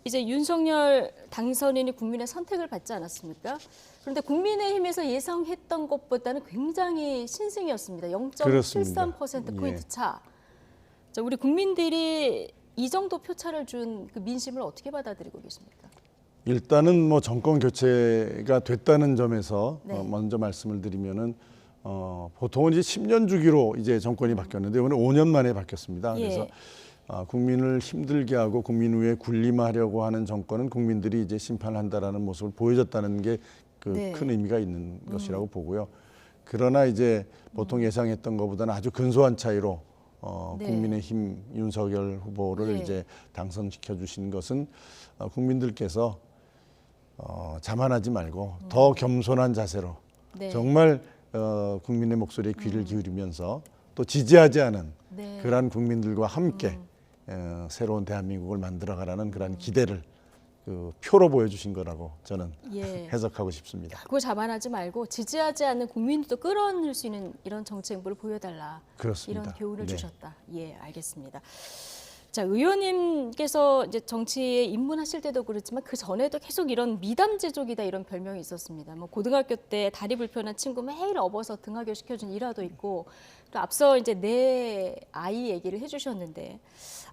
이제 윤석열 당선인이 국민의 선택을 받지 않았습니까? 그런데 국민의힘에서 예상했던 것보다는 굉장히 신승이었습니다. 0.73%포인트 예. 차. 자, 우리 국민들이 이 정도 표차를 준 그 민심을 어떻게 받아들이고 계십니까? 일단은 뭐 정권 교체가 됐다는 점에서 네. 먼저 말씀을 드리면은 보통은 이제 10년 주기로 이제 정권이 바뀌었는데 오늘 5년 만에 바뀌었습니다. 예. 그래서 국민을 힘들게 하고 국민 위에 군림하려고 하는 정권은 국민들이 이제 심판한다라는 모습을 보여줬다는 게 그 네. 큰 의미가 있는 것이라고 보고요. 그러나 이제 보통 예상했던 것보다는 아주 근소한 차이로 네. 국민의힘 윤석열 후보를 네. 이제 당선시켜 주신 것은 국민들께서 자만하지 말고 더 겸손한 자세로 네. 정말 국민의 목소리에 귀를 기울이면서 또 지지하지 않은 네. 그러한 국민들과 함께 새로운 대한민국을 만들어가라는 그러한 기대를 그 표로 보여주신 거라고 저는 예. 해석하고 싶습니다. 그거 자만하지 말고 지지하지 않는 국민들도 끌어안을 수 있는 이런 정치 행보를 보여달라. 그렇습니다. 이런 교훈을 네. 주셨다. 예, 알겠습니다. 자, 의원님께서 이제 정치에 입문하실 때도 그렇지만 그 전에도 계속 이런 미담제족이다 이런 별명이 있었습니다. 뭐 고등학교 때 다리 불편한 친구 매일 업어서 등하교 시켜준 일화도 있고 또 앞서 이제 내 아이 얘기를 해주셨는데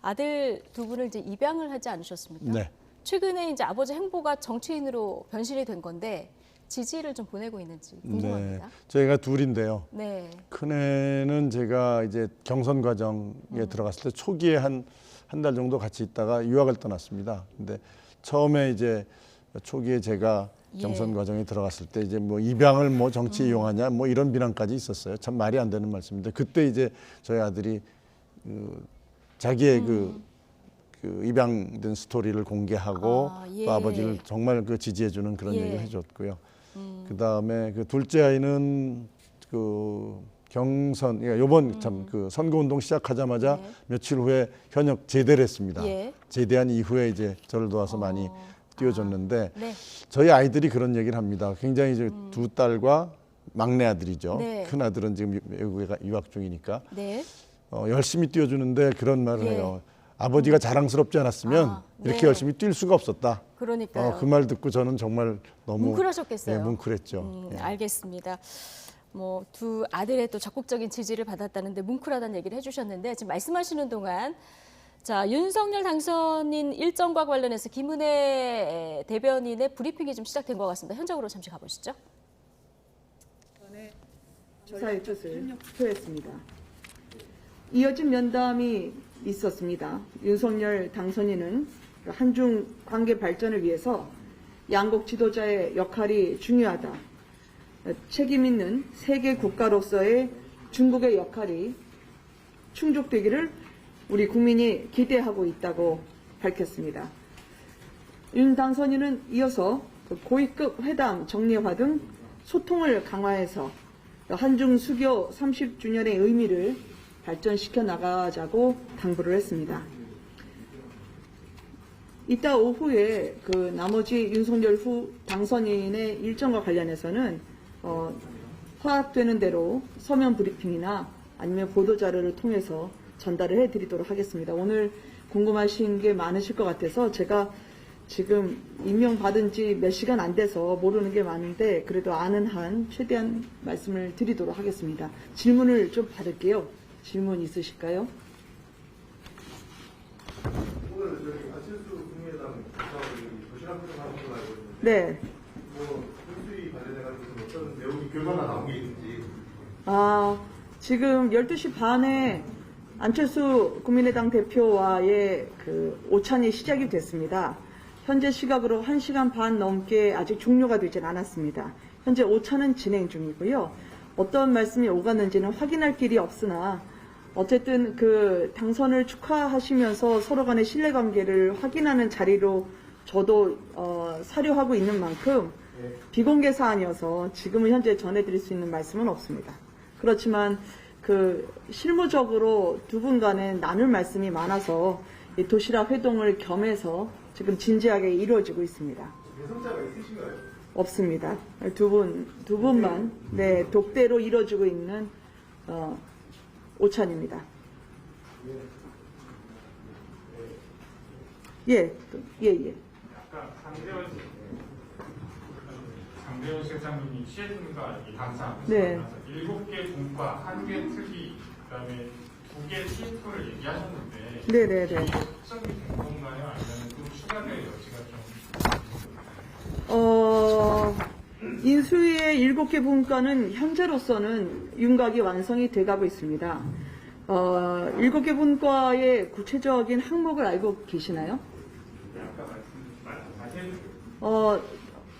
아들 두 분을 이제 입양을 하지 않으셨습니까? 네. 최근에 이제 아버지 행보가 정치인으로 변신이 된 건데 지지를 좀 보내고 있는지 궁금합니다. 네. 저희가 둘인데요. 네. 큰애는 제가 이제 경선 과정에 들어갔을 때 초기에 한 달 정도 같이 있다가 유학을 떠났습니다. 근데 처음에 이제 초기에 제가 경선 예. 과정에 들어갔을 때 이제 뭐 입양을 뭐 정치에 이용하냐 뭐 이런 비난까지 있었어요. 참 말이 안 되는 말씀인데 그때 이제 저희 아들이 자기의 그 입양된 스토리를 공개하고 예. 또 아버지를 정말 그 지지해주는 그런 예. 얘기를 해줬고요. 그 다음에 그 둘째 아이는 그 경선, 그러니까 이번 참 그 선거운동 시작하자마자 네. 며칠 후에 현역 제대를 했습니다. 예. 제대한 이후에 이제 저를 도와서 많이 띄워줬는데 네. 저희 아이들이 그런 얘기를 합니다. 굉장히 이제 두 딸과 막내 아들이죠. 네. 큰 아들은 지금 외국에 유학 중이니까 네. 열심히 띄워주는데 그런 말을 예. 해요. 아버지가 자랑스럽지 않았으면 네. 이렇게 열심히 뛸 수가 없었다. 그러니까요. 그 말 듣고 저는 정말 너무 뭉클하셨겠어요. 예, 뭉클했죠. 예. 알겠습니다. 뭐 두 아들의 또 적극적인 지지를 받았다는데 뭉클하다는 얘기를 해주셨는데 지금 말씀하시는 동안 자 윤석열 당선인 일정과 관련해서 김은혜 대변인의 브리핑이 좀 시작된 것 같습니다. 현장으로 잠시 가보시죠. 조사의 뜻을 투표했습니다. 이어진 면담이 있었습니다. 윤석열 당선인은 한중 관계 발전을 위해서 양국 지도자의 역할이 중요하다. 책임 있는 세계 국가로서의 중국의 역할이 충족되기를 우리 국민이 기대하고 있다고 밝혔습니다. 윤 당선인은 이어서 고위급 회담 정례화 등 소통을 강화해서 한중 수교 30주년의 의미를 발전시켜 나가자고 당부를 했습니다. 이따 오후에 그 나머지 윤석열 후 당선인의 일정과 관련해서는 허락되는 대로 서면 브리핑이나 아니면 보도자료를 통해서 전달을 해드리도록 하겠습니다. 오늘 궁금하신 게 많으실 것 같아서 제가 지금 임명받은 지 몇 시간 안 돼서 모르는 게 많은데 그래도 아는 한 최대한 말씀을 드리도록 하겠습니다. 질문을 좀 받을게요. 질문 있으실까요? 네. 지금 12시 반에 안철수 국민의당 대표와의 그 오찬이 시작이 됐습니다. 현재 시각으로 1시간 반 넘게 아직 종료가 되진 않았습니다. 현재 오차는 진행 중이고요. 어떤 말씀이 오갔는지는 확인할 길이 없으나 어쨌든 그 당선을 축하하시면서 서로 간의 신뢰관계를 확인하는 자리로 저도 사료하고 있는 만큼 비공개 사안이어서 지금은 현재 전해드릴 수 있는 말씀은 없습니다. 그렇지만 그 실무적으로 두 분 간에 나눌 말씀이 많아서 이 도시락 회동을 겸해서 지금 진지하게 이루어지고 있습니다. 배송자가 있으신가요? 없습니다. 두 분만 네, 독대로 이루어지고 있는 오찬입니다. 예. 아까 장대원 실장님이 취재진과 당사 네. 7개 분과 1개 특위, 그다음에 2개 TF를 얘기하셨는데 네네네. 확정이 된 건가요? 아니면 좀 추가될 여지가 좀? 인수위의 7개 분과는 현재로서는 윤곽이 완성이 돼가고 있습니다. 7개 분과의 구체적인 항목을 알고 계시나요?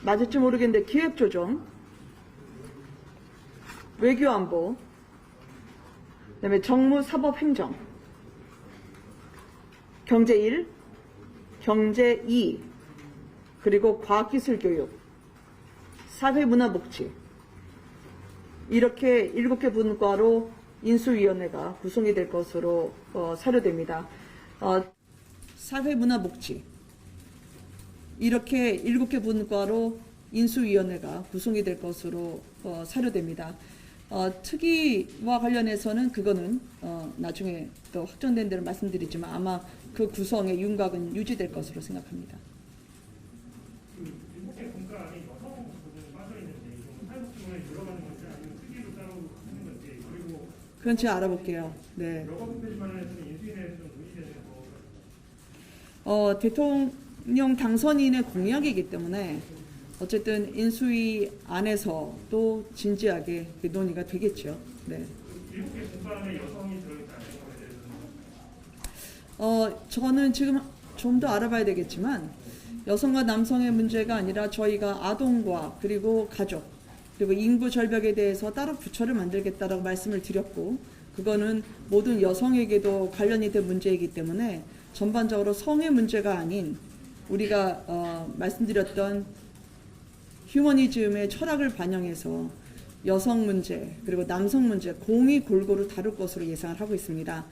맞을지 모르겠는데 기획조정, 외교안보, 그다음에 정무사법행정, 경제 1, 경제 2, 그리고 과학기술교육, 사회문화복지, 이렇게 7개 분과로 인수위원회가 구성이 될 것으로 사료됩니다. 사회문화복지, 이렇게 7개 분과로 인수위원회가 구성이 될 것으로 사료됩니다. 특위와 관련해서는 그거는 나중에 또 확정된 대로 말씀드리지만 아마 그 구성의 윤곽은 유지될 것으로 생각합니다. 그건 제가 알아볼게요. 네. 대통령 당선인의 공약이기 때문에 어쨌든 인수위 안에서 또 진지하게 논의가 되겠죠. 네. 저는 지금 좀 더 알아봐야 되겠지만 여성과 남성의 문제가 아니라 저희가 아동과 그리고 가족 그리고 인구 절벽에 대해서 따로 부처를 만들겠다라고 말씀을 드렸고 그거는 모든 여성에게도 관련이 된 문제이기 때문에 전반적으로 성의 문제가 아닌 우리가 말씀드렸던 휴머니즘의 철학을 반영해서 여성 문제 그리고 남성 문제 공이 골고루 다룰 것으로 예상을 하고 있습니다.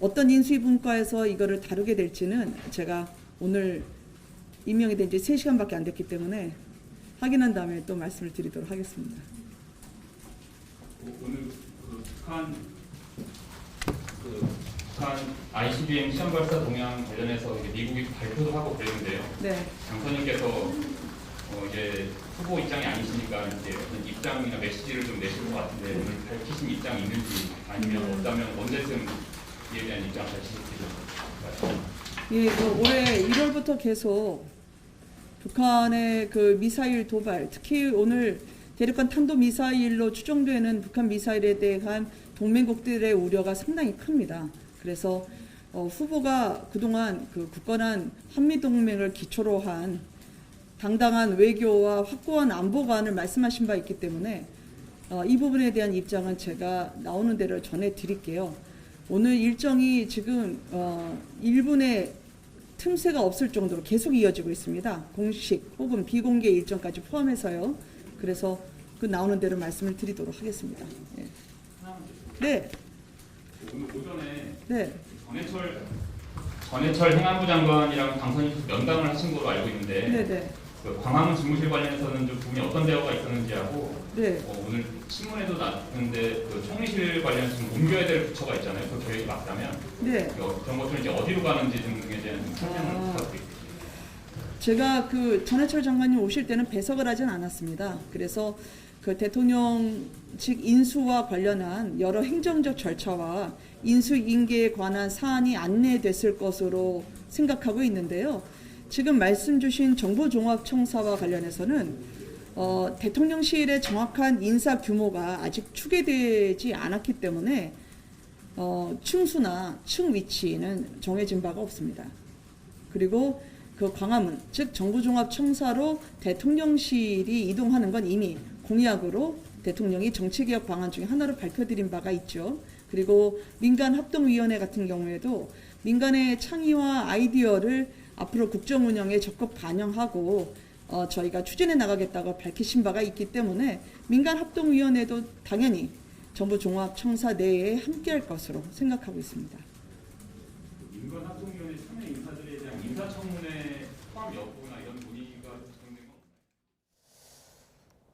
어떤 인수위 분과에서 이거를 다루게 될지는 제가 오늘 임명이 된 지 3시간밖에 안 됐기 때문에 확인한 다음에 또 말씀을 드리도록 하겠습니다. 오늘 북한 ICBM 시험 발사 동향 관련해서 미국이 발표도 하고 그랬는데요. 네. 당선인께서 이제 후보 입장이 아니시니까 이제 어떤 입장이나 메시지를 좀 내실 것 같은데 오늘 밝히신 입장이 있는지 아니면 없다면 언제쯤 이에 대한 입장 밝히실지 좀. 예, 올해 1월부터 계속 북한의 그 미사일 도발, 특히 오늘 대륙간 탄도 미사일로 추정되는 북한 미사일에 대한 동맹국들의 우려가 상당히 큽니다. 그래서 후보가 그동안 그 굳건한 한미동맹을 기초로 한 당당한 외교와 확고한 안보관을 말씀하신 바 있기 때문에 이 부분에 대한 입장은 제가 나오는 대로 전해드릴게요. 오늘 일정이 지금 1분의 틈새가 없을 정도로 계속 이어지고 있습니다. 공식 혹은 비공개 일정까지 포함해서요. 그래서 그 나오는 대로 말씀을 드리도록 하겠습니다. 네. 네. 오늘 오전에 네. 전해철 행안부 장관이랑 당선인 면담을 하신 걸로 알고 있는데 네네. 그 광화문 집무실 관련해서는 좀 부분이 어떤 대화가 있었는지 하고 네. 오늘 신문에도 났는데 그 총리실 관련해서 좀 옮겨야 될 부처가 있잖아요. 그 계획이 맞다면 네. 그런 것들은 이제 어디로 가는지 등에 대한 설명을 부탁드립니다. 제가 그 전해철 장관님 오실 때는 배석을 하진 않았습니다. 그래서 그 대통령직 인수와 관련한 여러 행정적 절차와 인수 인계에 관한 사안이 안내됐을 것으로 생각하고 있는데요. 지금 말씀 주신 정보종합청사와 관련해서는 대통령실의 정확한 인사 규모가 아직 추계되지 않았기 때문에 층수나 층 위치는 정해진 바가 없습니다. 그리고 그 광화문, 즉 정부종합청사로 대통령실이 이동하는 건 이미 공약으로 대통령이 정치개혁 방안 중에 하나로 밝혀드린 바가 있죠. 그리고 민간합동위원회 같은 경우에도 민간의 창의와 아이디어를 앞으로 국정 운영에 적극 반영하고 저희가 추진해 나가겠다고 밝히신 바가 있기 때문에 민간합동위원회도 당연히 정부종합청사 내에 함께할 것으로 생각하고 있습니다. 민간합동위원회 참여 인사들에 대한 인사청문회 포함 여부나 이런 논의가 진행된 건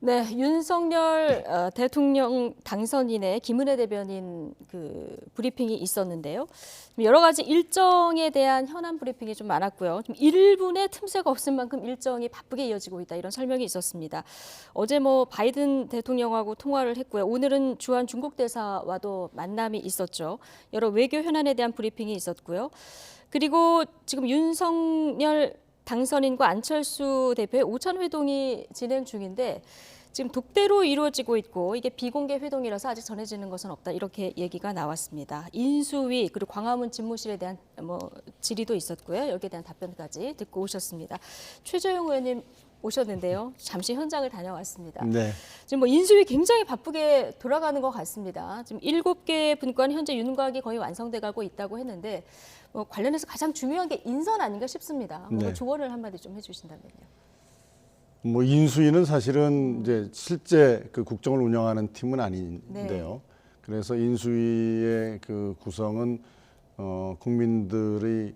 네, 윤석열 대통령 당선인의 김은혜 대변인 그 브리핑이 있었는데요. 여러 가지 일정에 대한 현안 브리핑이 좀 많았고요. 좀 1분의 틈새가 없을 만큼 일정이 바쁘게 이어지고 있다 이런 설명이 있었습니다. 어제 바이든 대통령하고 통화를 했고요. 오늘은 주한 중국 대사와도 만남이 있었죠. 여러 외교 현안에 대한 브리핑이 있었고요. 그리고 지금 윤석열 당선인과 안철수 대표의 오찬 회동이 진행 중인데 지금 독대로 이루어지고 있고 이게 비공개 회동이라서 아직 전해지는 것은 없다 이렇게 얘기가 나왔습니다. 인수위 그리고 광화문 집무실에 대한 질의도 있었고요. 여기에 대한 답변까지 듣고 오셨습니다. 최재형 의원님 오셨는데요. 잠시 현장을 다녀왔습니다. 네. 지금 인수위 굉장히 바쁘게 돌아가는 것 같습니다. 지금 7개 분과는 현재 윤곽이 거의 완성돼 가고 있다고 했는데 관련해서 가장 중요한 게 인선 아닌가 싶습니다. 네. 조언을 한마디 좀 해주신다면요. 인수위는 사실은 이제 실제 그 국정을 운영하는 팀은 아닌데요. 네. 그래서 인수위의 그 구성은 국민들의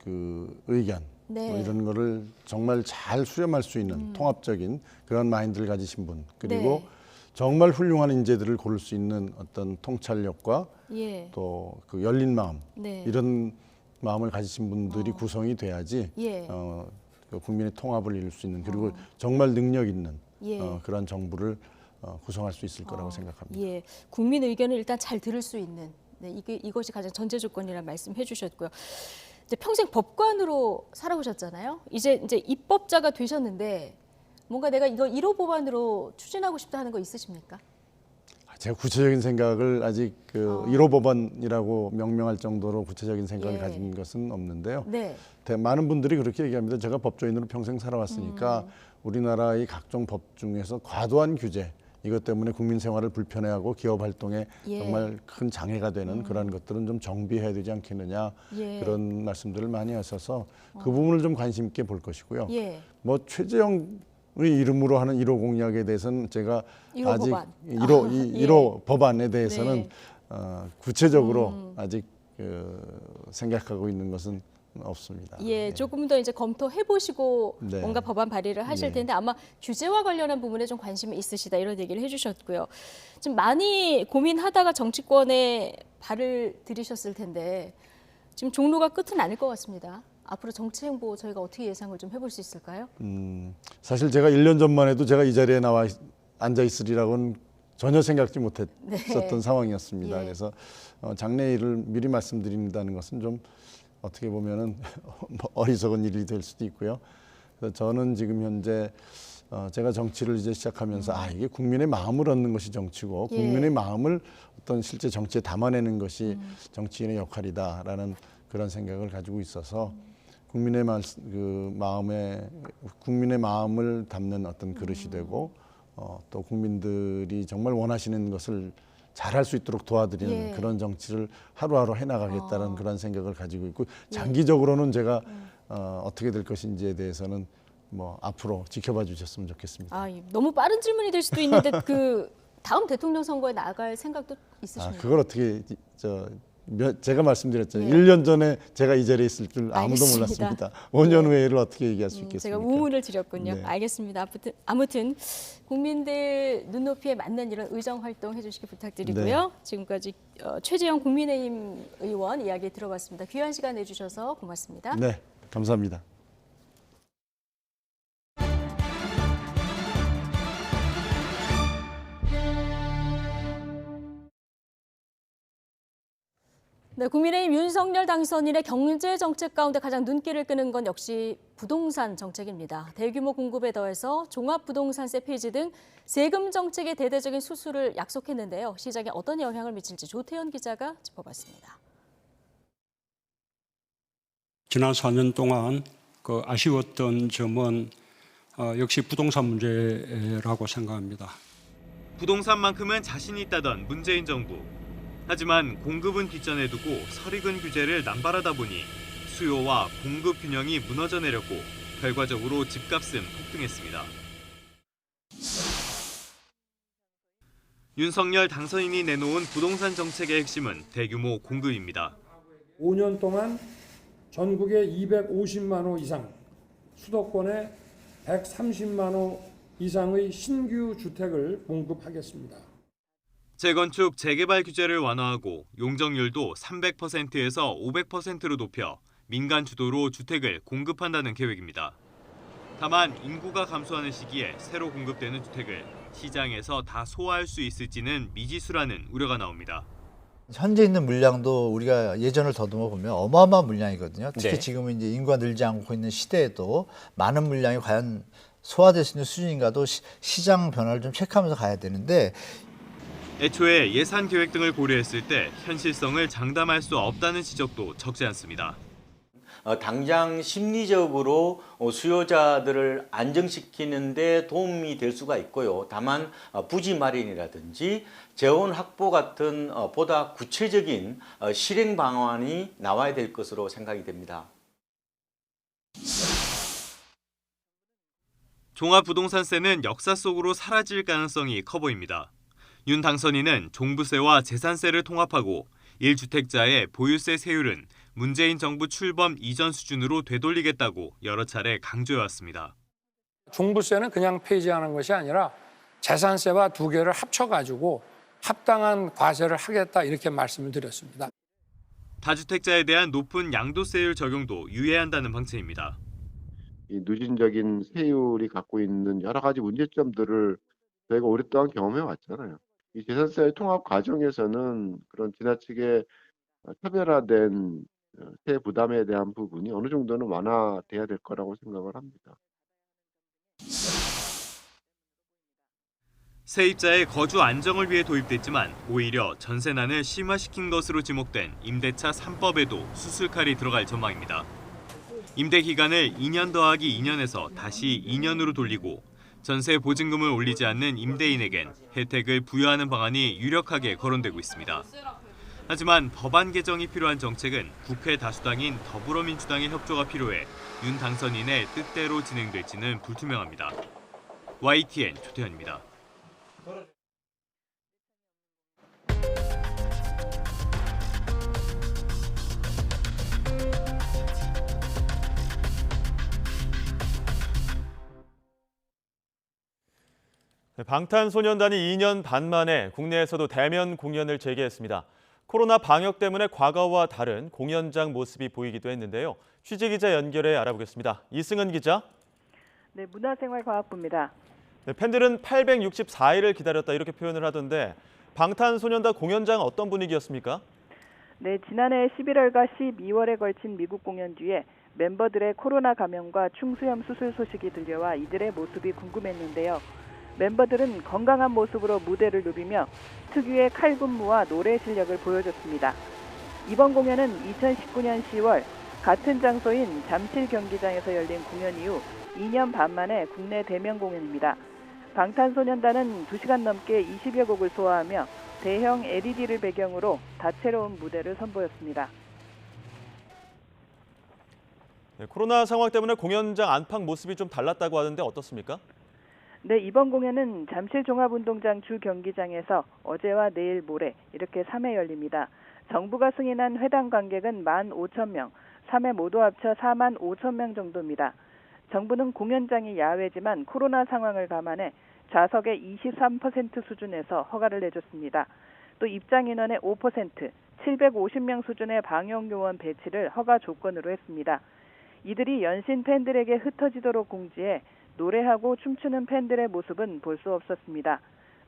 그 의견 네. 이런 거를 정말 잘 수렴할 수 있는 통합적인 그런 마인드를 가지신 분 그리고 네. 정말 훌륭한 인재들을 고를 수 있는 어떤 통찰력과 예. 또 그 열린 마음 네. 이런 마음을 가지신 분들이 구성이 돼야지 예. 그 국민의 통합을 이룰 수 있는 그리고 정말 능력 있는 예. 그런 정부를 구성할 수 있을 거라고 생각합니다. 예. 국민 의견을 일단 잘 들을 수 있는 이것이 가장 전제 조건이라는 말씀해 주셨고요. 이제 평생 법관으로 살아오셨잖아요. 이제 입법자가 되셨는데 뭔가 내가 이거 1호 법안으로 추진하고 싶다 하는 거 있으십니까? 제가 구체적인 생각을 아직 1호 법안이라고 명명할 정도로 구체적인 생각을 예. 가진 것은 없는데요. 네. 많은 분들이 그렇게 얘기합니다. 제가 법조인으로 평생 살아왔으니까 우리나라의 각종 법 중에서 과도한 규제 이것 때문에 국민 생활을 불편해하고 기업 활동에 예. 정말 큰 장애가 되는 그런 것들은 좀 정비해야 되지 않겠느냐 예. 그런 말씀들을 많이 하셔서 그 부분을 좀 관심 있게 볼 것이고요. 예. 최재형의 이름으로 하는 1호 공약에 대해서는 제가 1호 아직 법안. 1호 법안에 대해서는 네. 구체적으로 아직 생각하고 있는 것은 없습니다. 예, 조금 더 이제 검토해 보시고 네. 뭔가 법안 발의를 하실 네. 텐데 아마 규제와 관련한 부분에 좀 관심이 있으시다 이런 얘기를 해주셨고요. 지금 많이 고민하다가 정치권에 발을 들이셨을 텐데 지금 종로가 끝은 아닐 것 같습니다. 앞으로 정치 행보 저희가 어떻게 예상을 좀 해볼 수 있을까요? 사실 제가 1년 전만 해도 제가 이 자리에 나와 앉아 있으리라고는 전혀 생각지 못했었던 네. 상황이었습니다. 예. 그래서 장래일을 미리 말씀드린다는 것은 좀 어떻게 보면은 어리석은 일이 될 수도 있고요. 그래서 저는 지금 현재 제가 정치를 이제 시작하면서 이게 국민의 마음을 얻는 것이 정치고 예. 국민의 마음을 어떤 실제 정치에 담아내는 것이 정치인의 역할이다라는 그런 생각을 가지고 있어서 국민의 마음을 담는 어떤 그릇이 되고 또 국민들이 정말 원하시는 것을 잘할 수 있도록 도와드리는 예. 그런 정치를 하루하루 해나가겠다는 그런 생각을 가지고 있고 장기적으로는 제가 어떻게 될 것인지에 대해서는 앞으로 지켜봐 주셨으면 좋겠습니다. 너무 빠른 질문이 될 수도 있는데 그 다음 대통령 선거에 나갈 생각도 있으십니까? 그걸 어떻게 제가 말씀드렸잖아요. 예. 1년 전에 제가 이 자리에 있을 줄 아무도 알겠습니다. 몰랐습니다. 5년 후에를 어떻게 얘기할 수 있겠습니까? 제가 우문을 드렸군요. 네. 알겠습니다. 아무튼 국민들 눈높이에 맞는 이런 의정 활동 해주시기 부탁드리고요. 네. 지금까지 최재형 국민의힘 의원 이야기 들어봤습니다. 귀한 시간 내주셔서 고맙습니다. 네, 감사합니다. 네, 국민의힘 윤석열 당선인의 경제 정책 가운데 가장 눈길을 끄는 건 역시 부동산 정책입니다. 대규모 공급에 더해서 종합부동산세 폐지 등 세금 정책의 대대적인 수술을 약속했는데요. 시장에 어떤 영향을 미칠지 조태현 기자가 짚어봤습니다. 지난 4년 동안 그 아쉬웠던 점은 역시 부동산 문제라고 생각합니다. 부동산만큼은 자신 있다던 문재인 정부. 하지만 공급은 뒷전에 두고 설익은 규제를 남발하다 보니 수요와 공급 균형이 무너져 내렸고 결과적으로 집값은 폭등했습니다. 윤석열 당선인이 내놓은 부동산 정책의 핵심은 대규모 공급입니다. 5년 동안 전국에 250만 호 이상, 수도권에 130만 호 이상의 신규 주택을 공급하겠습니다. 재건축, 재개발 규제를 완화하고 용적률도 300%에서 500%로 높여 민간 주도로 주택을 공급한다는 계획입니다. 다만 인구가 감소하는 시기에 새로 공급되는 주택을 시장에서 다 소화할 수 있을지는 미지수라는 우려가 나옵니다. 현재 있는 물량도 우리가 예전을 더듬어 보면 어마어마한 물량이거든요. 특히 네. 지금은 이제 인구가 늘지 않고 있는 시대에도 많은 물량이 과연 소화될 수 있는 수준인가도 시장 변화를 좀 체크하면서 가야 되는데, 애초에 예산 계획 등을 고려했을 때 현실성을 장담할 수 없다는 지적도 적지 않습니다. 당장 심리적으로 수요자들을 안정시키는 데 도움이 될 수가 있고요. 다만 부지 마련이라든지 재원 확보 같은 보다 구체적인 실행 방안이 나와야 될 것으로 생각이 됩니다. 종합부동산세는 역사 속으로 사라질 가능성이 커 보입니다. 윤 당선인은 종부세와 재산세를 통합하고 1주택자의 보유세 세율은 문재인 정부 출범 이전 수준으로 되돌리겠다고 여러 차례 강조해왔습니다. 종부세는 그냥 폐지하는 것이 아니라 재산세와 두 개를 합쳐가지고 합당한 과세를 하겠다 이렇게 말씀을 드렸습니다. 다주택자에 대한 높은 양도세율 적용도 유예한다는 방침입니다. 이 누진적인 세율이 갖고 있는 여러 가지 문제점들을 저희가 오랫동안 경험해 왔잖아요. 이 재산세 통합 과정에서는 그런 지나치게 차별화된 세 부담에 대한 부분이 어느 정도는 완화돼야 될 거라고 생각을 합니다. 세입자의 거주 안정을 위해 도입됐지만 오히려 전세난을 심화시킨 것으로 지목된 임대차 3법에도 수술칼이 들어갈 전망입니다. 임대 기간을 2년 더하기 2년에서 다시 2년으로 돌리고 전세 보증금을 올리지 않는 임대인에겐 혜택을 부여하는 방안이 유력하게 거론되고 있습니다. 하지만 법안 개정이 필요한 정책은 국회 다수당인 더불어민주당의 협조가 필요해 윤 당선인의 뜻대로 진행될지는 불투명합니다. YTN 조태현입니다. 방탄소년단이 2년 반 만에 국내에서도 대면 공연을 재개했습니다. 코로나 방역 때문에 과거와 다른 공연장 모습이 보이기도 했는데요. 취재기자 연결해 알아보겠습니다. 이승은 기자. 네, 문화생활과학부입니다. 네, 팬들은 864일을 기다렸다 이렇게 표현을 하던데 방탄소년단 공연장은 어떤 분위기였습니까? 네, 지난해 11월과 12월에 걸친 미국 공연 뒤에 멤버들의 코로나 감염과 충수염 수술 소식이 들려와 이들의 모습이 궁금했는데요. 멤버들은 건강한 모습으로 무대를 누비며 특유의 칼군무와 노래 실력을 보여줬습니다. 이번 공연은 2019년 10월 같은 장소인 잠실 경기장에서 열린 공연 이후 2년 반 만에 국내 대면 공연입니다. 방탄소년단은 2시간 넘게 20여 곡을 소화하며 대형 LED를 배경으로 다채로운 무대를 선보였습니다. 네, 코로나 상황 때문에 공연장 안팎 모습이 좀 달랐다고 하는데 어떻습니까? 네, 이번 공연은 잠실 종합운동장 주 경기장에서 어제와 내일 모레 이렇게 3회 열립니다. 정부가 승인한 회당 관객은 15,000명, 3회 모두 합쳐 45,000명 정도입니다. 정부는 공연장이 야외지만 코로나 상황을 감안해 좌석의 23% 수준에서 허가를 내줬습니다. 또 입장 인원의 5%, 750명 수준의 방역요원 배치를 허가 조건으로 했습니다. 이들이 연신 팬들에게 흩어지도록 공지해 노래하고 춤추는 팬들의 모습은 볼 수 없었습니다.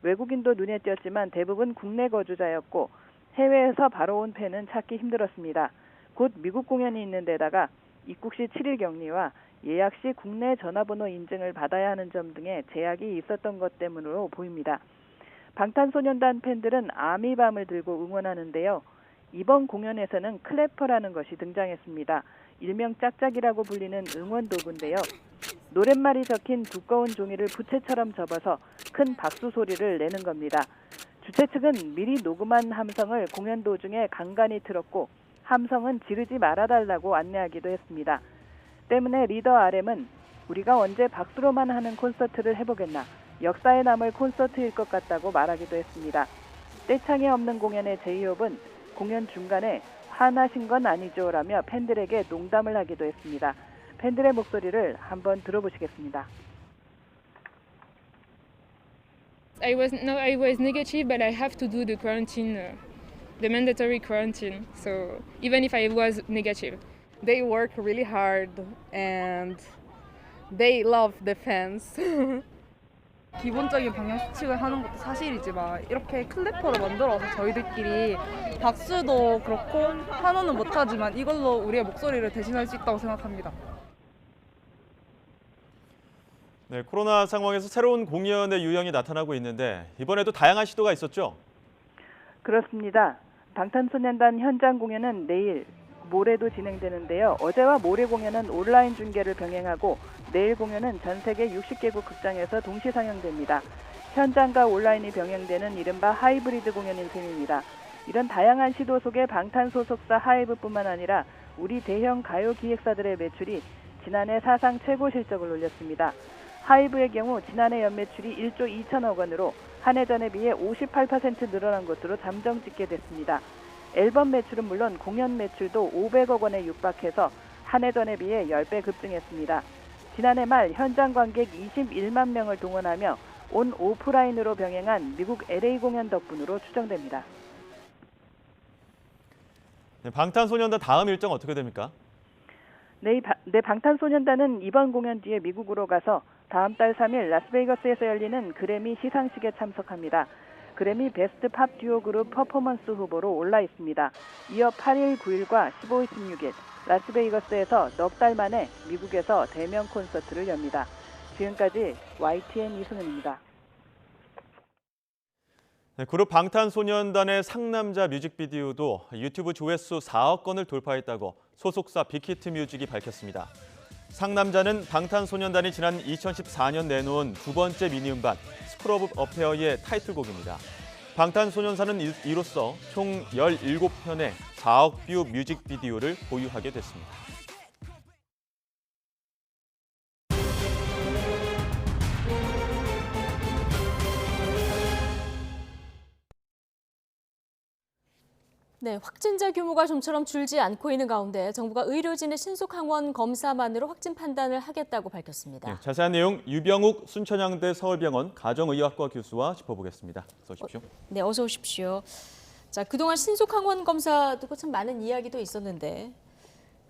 외국인도 눈에 띄었지만 대부분 국내 거주자였고 해외에서 바로 온 팬은 찾기 힘들었습니다. 곧 미국 공연이 있는 데다가 입국 시 7일 격리와 예약 시 국내 전화번호 인증을 받아야 하는 점 등의 제약이 있었던 것 때문으로 보입니다. 방탄소년단 팬들은 아미밤을 들고 응원하는데요. 이번 공연에서는 클래퍼라는 것이 등장했습니다. 일명 짝짝이라고 불리는 응원 도구인데요. 노랫말이 적힌 두꺼운 종이를 부채처럼 접어서 큰 박수 소리를 내는 겁니다. 주최 측은 미리 녹음한 함성을 공연 도중에 간간히 틀었고 함성은 지르지 말아달라고 안내하기도 했습니다. 때문에 리더 RM은 우리가 언제 박수로만 하는 콘서트를 해보겠나, 역사에 남을 콘서트일 것 같다고 말하기도 했습니다. 떼창이 없는 공연의 제이홉은 공연 중간에 화나신 건 아니죠 라며 팬들에게 농담을 하기도 했습니다. 팬들의 목소리를 한번 들어보시겠습니다. I was negative, but I have to do the quarantine, the mandatory quarantine. So even if I was negative, they work really hard and they love the fans. 기본적인 방역 수칙을 하는 것도 사실이지만 이렇게 클래퍼를 만들어서 저희들끼리 박수도 그렇고 환호는 못하지만 이걸로 우리의 목소리를 대신할 수 있다고 생각합니다. 네, 코로나 상황에서 새로운 공연의 유형이 나타나고 있는데 이번에도 다양한 시도가 있었죠? 그렇습니다. 방탄소년단 현장 공연은 내일, 모레도 진행되는데요. 어제와 모레 공연은 온라인 중계를 병행하고 내일 공연은 전 세계 60개국 극장에서 동시 상영됩니다. 현장과 온라인이 병행되는 이른바 하이브리드 공연인 셈입니다. 이런 다양한 시도 속에 방탄 소속사 하이브뿐만 아니라 우리 대형 가요 기획사들의 매출이 지난해 사상 최고 실적을 올렸습니다. 하이브의 경우 지난해 연매출이 1조 2천억 원으로 한 해 전에 비해 58% 늘어난 것으로 잠정 찍게 됐습니다. 앨범 매출은 물론 공연 매출도 500억 원에 육박해서 한 해 전에 비해 10배 급증했습니다. 지난해 말 현장 관객 21만 명을 동원하며 온 오프라인으로 병행한 미국 LA 공연 덕분으로 추정됩니다. 네, 방탄소년단 다음 일정 어떻게 됩니까? 네, 방탄소년단은 이번 공연 뒤에 미국으로 가서 다음 달 3일 라스베이거스에서 열리는 그래미 시상식에 참석합니다. 그래미 베스트 팝 듀오 그룹 퍼포먼스 후보로 올라 있습니다. 이어 8일, 9일과 15일, 16일 라스베이거스에서 넉 달 만에 미국에서 대면 콘서트를 엽니다. 지금까지 YTN 이승은입니다. 네, 그룹 방탄소년단의 상남자 뮤직비디오도 유튜브 조회수 4억 건을 돌파했다고 소속사 빅히트 뮤직이 밝혔습니다. 상남자는 방탄소년단이 지난 2014년 내놓은 두 번째 미니음반 스쿨 오브 어페어의 타이틀곡입니다. 방탄소년단은 이로써 총 17편의 4억 뷰 뮤직비디오를 보유하게 됐습니다. 네, 확진자 규모가 좀처럼 줄지 않고 있는 가운데 정부가 의료진의 신속 항원 검사만으로 확진 판단을 하겠다고 밝혔습니다. 네, 자세한 내용 유병욱 순천향대 서울병원 가정의학과 교수와 짚어보겠습니다. 어서 오십시오. 네, 어서 오십시오. 자, 그동안 신속 항원 검사 두고 참 많은 이야기도 있었는데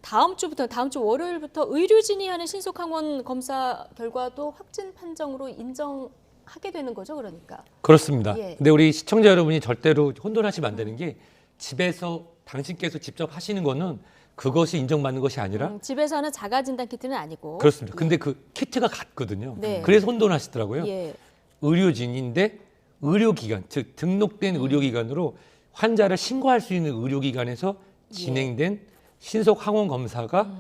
다음 주 월요일부터 의료진이 하는 신속 항원 검사 결과도 확진 판정으로 인정하게 되는 거죠, 그러니까. 그렇습니다. 예. 근데 우리 시청자 여러분이 절대로 혼돈하시면 안 되는 게 집에서 당신께서 직접 하시는 거는 그것이 인정받는 것이 아니라 집에서 하는 자가 진단 키트는 아니고. 그렇습니다. 근데 그 키트가 같거든요. 네. 그래서 혼돈하시더라고요. 예. 의료진인데 의료기관, 즉 등록된 의료기관으로 환자를 신고할 수 있는 의료기관에서 진행된 신속 항원 검사가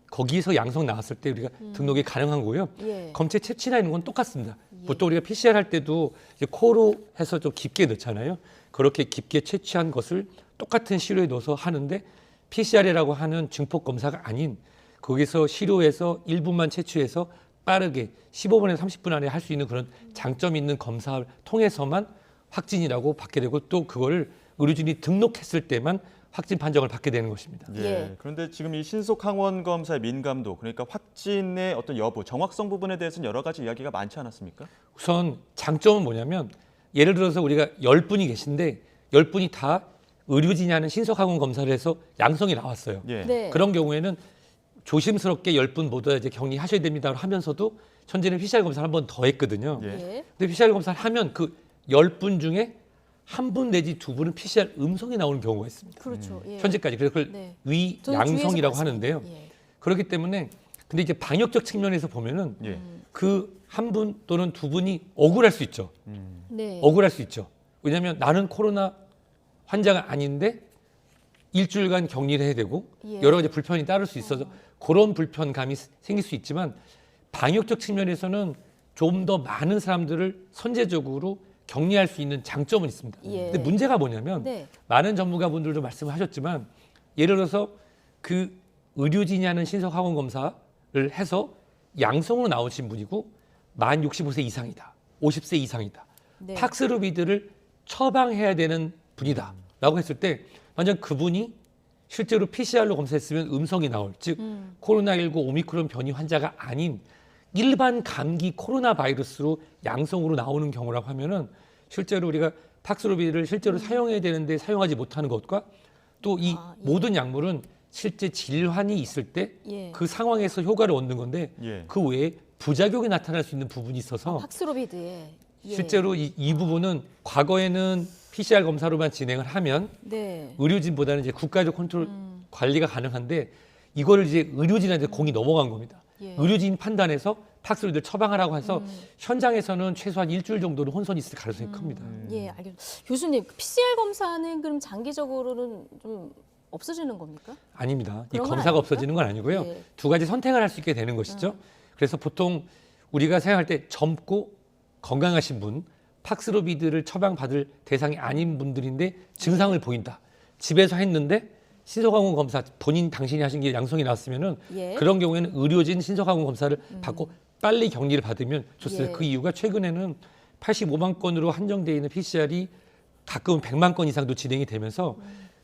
거기서 양성 나왔을 때 우리가 등록이 가능한 거고요. 예. 검체 채취나 이런 건 똑같습니다. 보통 우리가 PCR 할 때도 이제 코로 해서 좀 깊게 넣잖아요. 그렇게 깊게 채취한 것을 똑같은 시료에 넣어서 하는데 PCR이라고 하는 증폭 검사가 아닌 거기서 시료에서 일부만 채취해서 빠르게 15분에서 30분 안에 할 수 있는 그런 장점 있는 검사를 통해서만 확진이라고 받게 되고 또 그거를 의료진이 등록했을 때만 확진 판정을 받게 되는 것입니다. 예. 그런데 지금 이 신속 항원 검사의 민감도, 그러니까 확진의 어떤 여부, 정확성 부분에 대해서는 여러 가지 이야기가 많지 않았습니까? 우선 장점은 뭐냐면 예를 들어서 우리가 10분이 계신데 10분이 다 의료진이 하는 신속 항원 검사를 해서 양성이 나왔어요. 예. 네. 그런 경우에는 조심스럽게 10분 모두 이제 격리하셔야 됩니다 하면서도 현재는 PCR 검사를 한 번 더 했거든요. 예. 근데 PCR 검사를 하면 그 10분 중에 한 분 내지 두 분은 PCR 음성이 나오는 경우가 있습니다. 그렇죠. 예. 현재까지. 그래서 그걸 네. 위양성이라고 주위에서 하는데요. 예. 그렇기 때문에 근데 이제 방역적 측면에서 보면은 그 한 분 또는 두 분이 억울할 수 있죠. 네. 억울할 수 있죠. 왜냐하면 나는 코로나 환자가 아닌데 일주일간 격리를 해야 되고 예. 여러 가지 불편이 따를 수 있어서 그런 불편감이 생길 수 있지만 방역적 측면에서는 좀 더 많은 사람들을 선제적으로 격리할 수 있는 장점은 있습니다. 예. 근데 문제가 뭐냐면 네. 많은 전문가분들도 말씀을 하셨지만 예를 들어서 그 의료진이 하는 신속항원 검사를 해서 양성으로 나오신 분이고 만 65세 이상이다, 50세 이상이다. 네. 팍스로비드를 처방해야 되는 분이다 라고 했을 때 만약 그분이 실제로 PCR로 검사했으면 음성이 나올, 즉 코로나19 오미크론 변이 환자가 아닌 일반 감기 코로나 바이러스로 양성으로 나오는 경우라고 하면은 실제로 우리가 팍스로비드를 실제로 사용해야 되는데 사용하지 못하는 것과 또 이 모든 약물은 실제 질환이 있을 때 그 예. 상황에서 효과를 얻는 건데 예. 그 외에 부작용이 나타날 수 있는 부분이 있어서 팍스로비드에 예. 실제로 이 부분은 과거에는 PCR 검사로만 진행을 하면 네. 의료진보다는 이제 국가적 컨트롤 관리가 가능한데 이거를 이제 의료진한테 공이 넘어간 겁니다. 예. 의료진 판단해서 팍스로비드를 처방하라고 해서 현장에서는 최소한 일주일 정도는 혼선이 있을 가능성이 큽니다. 예, 알겠습니다. 교수님, PCR 검사는 그럼 장기적으로는 좀 없어지는 겁니까? 아닙니다. 이 그런 건 검사가 아닙니까? 없어지는 건 아니고요. 예. 두 가지 선택을 할 수 있게 되는 것이죠. 그래서 보통 우리가 생각할 때 젊고 건강하신 분, 팍스로비드를 처방받을 대상이 아닌 분들인데 증상을 보인다. 집에서 했는데 신속항원 검사 당신이 하신 게 양성이 나왔으면은 예. 그런 경우에는 의료진 신속항원 검사를 받고 빨리 격리를 받으면 좋습니다. 예. 그 이유가 최근에는 85만 건으로 한정되어 있는 PCR이 가끔은 100만 건 이상도 진행이 되면서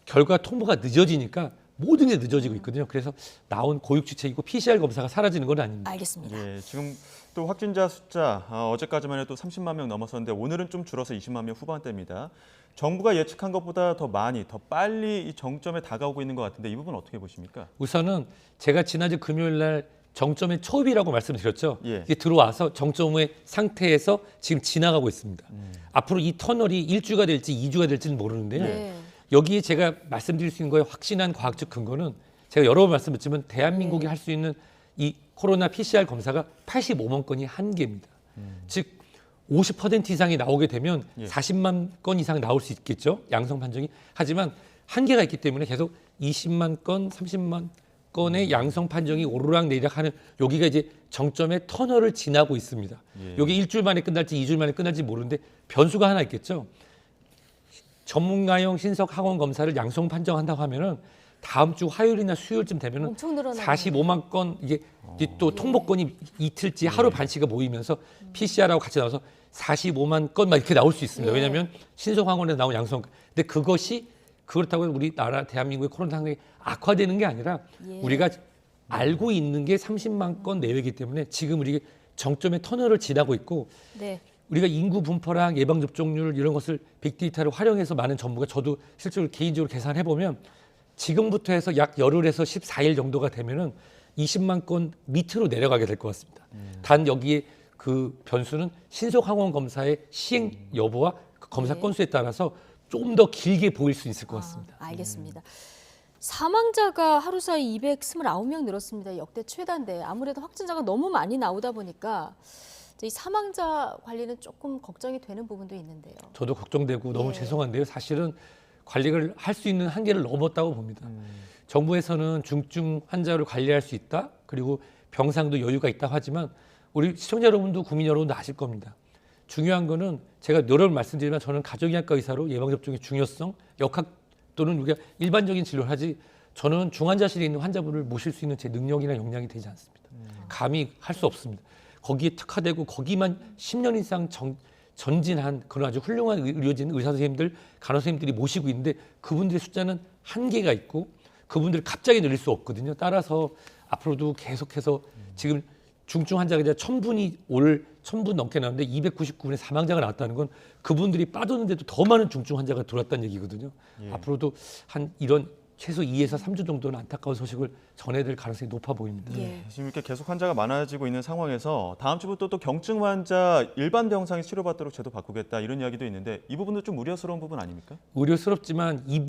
결과 통보가 늦어지니까 모든 게 늦어지고 있거든요. 그래서 나온 고육지책이고 PCR 검사가 사라지는 건 아닙니다. 알겠습니다. 예, 지금 또 확진자 숫자 어제까지만 해도 30만 명 넘었었는데 오늘은 좀 줄어서 20만 명 후반대입니다. 정부가 예측한 것보다 더 많이, 더 빨리 이 정점에 다가오고 있는 것 같은데 이 부분 어떻게 보십니까? 우선은 제가 지난주 금요일 날 정점의 초입이라고 말씀드렸죠. 예. 이게 들어와서 정점의 상태에서 지금 지나가고 있습니다. 앞으로 이 터널이 1주가 될지 2주가 될지는 모르는데요. 네. 여기에 제가 말씀드릴 수 있는 거에 확신한 과학적 근거는 제가 여러 번 말씀드렸지만 대한민국이 할 수 있는 이 코로나 PCR 검사가 85만 건이 한계입니다. 즉 50% 이상이 나오게 되면 40만 건 이상 나올 수 있겠죠. 양성 판정이. 하지만 한계가 있기 때문에 계속 20만 건, 30만 건의 양성 판정이 오르락내리락 하는 여기가 이제 정점의 터널을 지나고 있습니다. 여기 일주일 만에 끝날지 2주일 만에 끝날지 모르는데 변수가 하나 있겠죠. 전문가용 신속 항원 검사를 양성 판정한다고 하면은 다음 주 화요일이나 수요일쯤 되면은 엄청 늘어나네요. 45만 건 이게 또 통보건이 이틀째 하루 반씩가 모이면서 PCR하고 같이 나와서 45만 건 막 이렇게 나올 수 있습니다. 왜냐하면 신속 항원에서 나온 양성. 근데 그것이 그렇다고 해서 우리나라 대한민국의 코로나 상황이 악화되는 게 아니라 우리가 알고 있는 게 30만 건 내외이기 때문에 지금 우리 정점의 터널을 지나고 있고 네. 우리가 인구 분포랑 예방 접종률 이런 것을 빅데이터를 활용해서 많은 정부가 저도 실제로 개인적으로 계산해 보면 지금부터 해서 약 열흘에서 14일 정도가 되면은 20만 건 밑으로 내려가게 될 것 같습니다. 단 여기에 그 변수는 신속 항원 검사의 시행 여부와 그 검사 건수에 따라서 좀 더 길게 보일 수 있을 것 같습니다. 알겠습니다. 사망자가 하루 사이 229명 늘었습니다. 역대 최다인데 아무래도 확진자가 너무 많이 나오다 보니까 이 사망자 관리는 조금 걱정이 되는 부분도 있는데요. 저도 걱정되고 너무 죄송한데요. 사실은 관리를 할 수 있는 한계를 넘었다고 봅니다. 정부에서는 중증 환자를 관리할 수 있다. 그리고 병상도 여유가 있다고 하지만 우리 시청자 여러분도 국민 여러분도 아실 겁니다. 중요한 거는 제가 여러 번 말씀드리지만 저는 가정의학과 의사로 예방접종의 중요성, 역학 또는 우리가 일반적인 진료를 하지 저는 중환자실에 있는 환자분을 모실 수 있는 제 능력이나 역량이 되지 않습니다. 감히 할 수 없습니다. 거기에 특화되고 거기만 10년 이상 전진한 그런 아주 훌륭한 의료진, 의사 선생님들, 간호 선생님들이 모시고 있는데 그분들의 숫자는 한계가 있고 그분들을 갑자기 늘릴 수 없거든요. 따라서 앞으로도 계속해서 지금 중증 환자가 이제 1000분 넘게 나왔는데 299분의 사망자가 나왔다는 건 그분들이 빠졌는데도 더 많은 중증 환자가 들어왔다는 얘기거든요. 앞으로도 한 이런 최소 2에서 3주 정도는 안타까운 소식을 전해드릴 가능성이 높아 보입니다. 지금 이렇게 계속 환자가 많아지고 있는 상황에서 다음 주부터 또 경증 환자 일반 병상에 치료받도록 제도 바꾸겠다 이런 이야기도 있는데 이 부분도 좀 우려스러운 부분 아닙니까? 우려스럽지만 이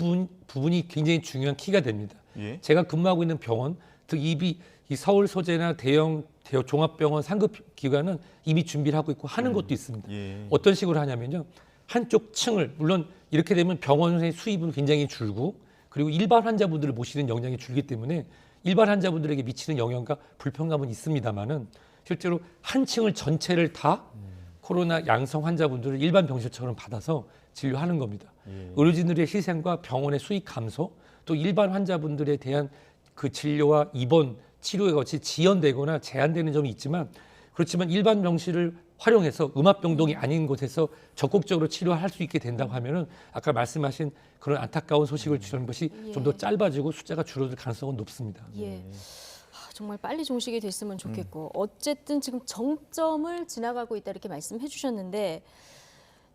부분이 굉장히 중요한 키가 됩니다. 제가 근무하고 있는 병원, 특히 이 서울 소재나 대형 종합병원 상급 기관은 이미 준비를 하고 있고 하는 것도 있습니다. 어떤 식으로 하냐면요. 한쪽 층을 물론 이렇게 되면 병원의 수입은 굉장히 줄고 그리고 일반 환자분들을 모시는 역량이 줄기 때문에 일반 환자분들에게 미치는 영향과 불편감은 있습니다만은 실제로 한 층을 전체를 다 코로나 양성 환자분들을 일반 병실처럼 받아서 진료하는 겁니다. 의료진들의 희생과 병원의 수익 감소, 또 일반 환자분들에 대한 그 진료와 입원, 치료가 같이 지연되거나 제한되는 점이 있지만 그렇지만 일반 병실을 활용해서 음압병동이 아닌 곳에서 적극적으로 치료할 수 있게 된다고 하면은 아까 말씀하신 그런 안타까운 소식을 주는 것이 좀 더 짧아지고 숫자가 줄어들 가능성은 높습니다. 정말 빨리 종식이 됐으면 좋겠고 어쨌든 지금 정점을 지나가고 있다 이렇게 말씀해 주셨는데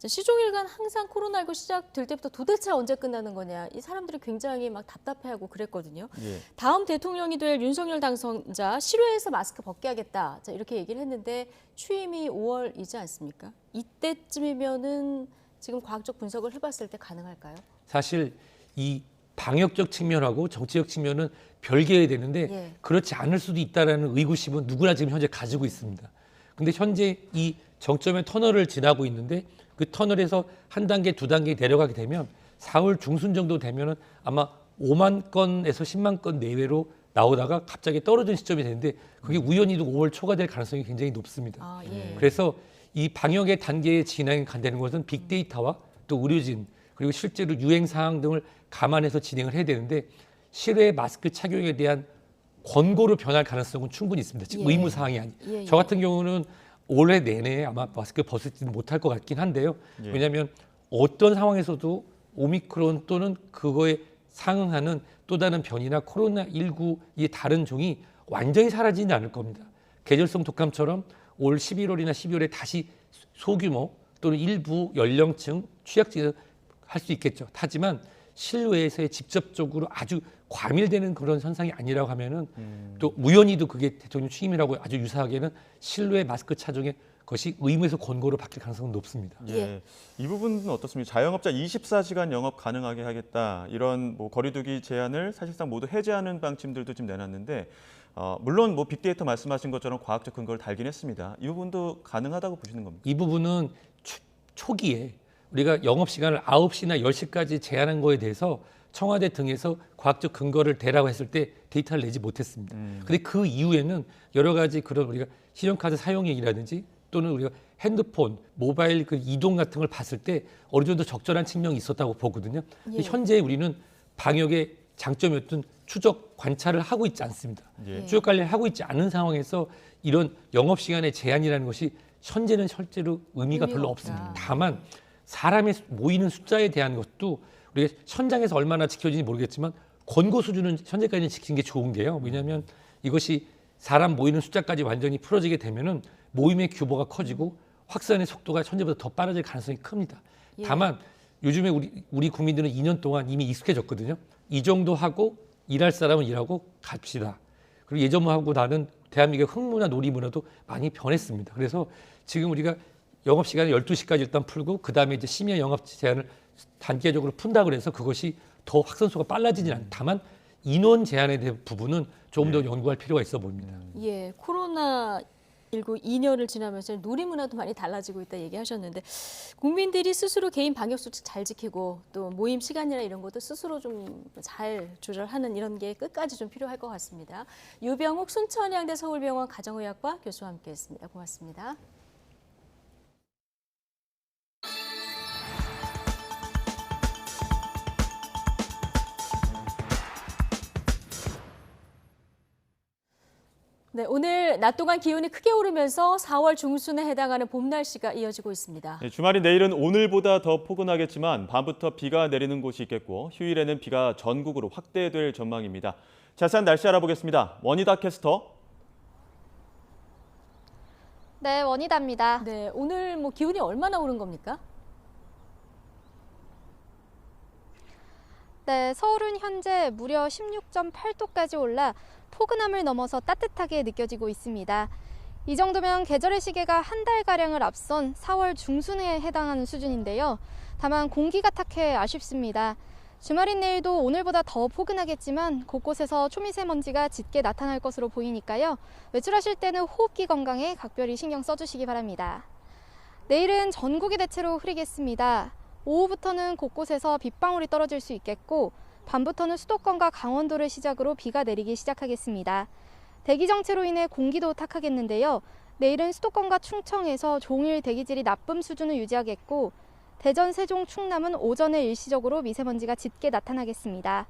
시종일관 항상 코로나19 시작될 때부터 도대체 언제 끝나는 거냐 이 사람들이 굉장히 막 답답해하고 그랬거든요. 다음 대통령이 될 윤석열 당선자 실외에서 마스크 벗게 하겠다 자, 이렇게 얘기를 했는데 취임이 5월이지 않습니까? 이때쯤이면은 지금 과학적 분석을 해봤을 때 가능할까요? 사실 이 방역적 측면하고 정치적 측면은 별개여야 되는데 그렇지 않을 수도 있다라는 의구심은 누구나 지금 현재 가지고 있습니다. 근데 현재 이 정점의 터널을 지나고 있는데 그 터널에서 한 단계, 두 단계 내려가게 되면 4월 중순 정도 되면은 아마 5만 건에서 10만 건 내외로 나오다가 갑자기 떨어진 시점이 되는데 그게 우연히도 5월 초가 될 가능성이 굉장히 높습니다. 그래서 이 방역의 단계의 진행이 간다는 것은 빅데이터와 또 의료진 그리고 실제로 유행 사항 등을 감안해서 진행을 해야 되는데 실외 마스크 착용에 대한 권고로 변할 가능성은 충분히 있습니다. 즉 의무 사항이 아니에요. 저 같은 경우는 올해 내내 아마 마스크 벗지는 못할 것 같긴 한데요. 왜냐하면 어떤 상황에서도 오미크론 또는 그거에 상응하는 또 다른 변이나 코로나19의 다른 종이 완전히 사라지지 않을 겁니다. 계절성 독감처럼 올 11월이나 12월에 다시 소규모 또는 일부 연령층 취약층에서 할 수 있겠죠. 하지만 실외에서의 직접적으로 아주 과밀되는 그런 현상이 아니라고 하면은 또 우연히도 그게 대통령 취임이라고 아주 유사하게는 실외 마스크 착용의 것이 의무에서 권고로 바뀔 가능성은 높습니다. 이 부분은 어떻습니까? 자영업자 24시간 영업 가능하게 하겠다 이런 뭐 거리두기 제한을 사실상 모두 해제하는 방침들도 지금 내놨는데 물론 뭐 빅데이터 말씀하신 것처럼 과학적 근거를 달긴 했습니다. 이 부분도 가능하다고 보시는 겁니까? 이 부분은 초기에 우리가 영업시간을 9시나 10시까지 제한한 거에 대해서 청와대 등에서 과학적 근거를 대라고 했을 때 데이터를 내지 못했습니다. 근데 그 이후에는 여러 가지 그런 우리가 신용카드 사용액이라든지 또는 우리가 핸드폰, 모바일 그 이동 같은 걸 봤을 때 어느 정도 적절한 측면이 있었다고 보거든요. 현재 우리는 방역의 장점이었던 추적 관찰을 하고 있지 않습니다. 추적 관리를 하고 있지 않은 상황에서 이런 영업시간의 제한이라는 것이 현재는 실제로 의미가 별로 없습니다. 다만 사람이 모이는 숫자에 대한 것도 우리가 현장에서 얼마나 지켜지는지 모르겠지만 권고 수준은 현재까지는 지킨 게 좋은 게요. 왜냐하면 이것이 사람 모이는 숫자까지 완전히 풀어지게 되면은 모임의 규모가 커지고 확산의 속도가 현재보다 더 빠르질 가능성이 큽니다. 다만 요즘에 우리 국민들은 2년 동안 이미 익숙해졌거든요. 이 정도 하고 일할 사람은 일하고 갑시다. 그리고 예전하고 나는 대한민국의 흥문화 놀이문화도 많이 변했습니다. 그래서 지금 우리가 영업시간을 12시까지 일단 풀고 그다음에 이제 심야 영업 제한을 단계적으로 푼다 그래서 그것이 더 확산소가 빨라지진 않다. 다만 인원 제한에 대한 부분은 조금 더 연구할 필요가 있어 보입니다. 코로나19 2년을 지나면서 놀이문화도 많이 달라지고 있다 얘기하셨는데 국민들이 스스로 개인 방역수칙 잘 지키고 또 모임 시간이나 이런 것도 스스로 좀 잘 조절하는 이런 게 끝까지 좀 필요할 것 같습니다. 유병욱 순천향대 서울병원 가정의학과 교수와 함께했습니다. 고맙습니다. 네, 오늘 낮 동안 기온이 크게 오르면서 4월 중순에 해당하는 봄 날씨가 이어지고 있습니다. 주말인 내일은 오늘보다 더 포근하겠지만 밤부터 비가 내리는 곳이 있겠고 휴일에는 비가 전국으로 확대될 전망입니다. 자세한 날씨 알아보겠습니다. 원희다 캐스터. 네, 원희다입니다. 네, 오늘 기온이 얼마나 오른 겁니까? 네, 서울은 현재 무려 16.8도까지 올라 포근함을 넘어서 따뜻하게 느껴지고 있습니다. 이 정도면 계절의 시계가 한 달가량을 앞선 4월 중순에 해당하는 수준인데요. 다만 공기가 탁해 아쉽습니다. 주말인 내일도 오늘보다 더 포근하겠지만 곳곳에서 초미세먼지가 짙게 나타날 것으로 보이니까요. 외출하실 때는 호흡기 건강에 각별히 신경 써주시기 바랍니다. 내일은 전국이 대체로 흐리겠습니다. 오후부터는 곳곳에서 빗방울이 떨어질 수 있겠고 밤부터는 수도권과 강원도를 시작으로 비가 내리기 시작하겠습니다. 대기 정체로 인해 공기도 탁하겠는데요. 내일은 수도권과 충청에서 종일 대기질이 나쁨 수준을 유지하겠고 대전, 세종, 충남은 오전에 일시적으로 미세먼지가 짙게 나타나겠습니다.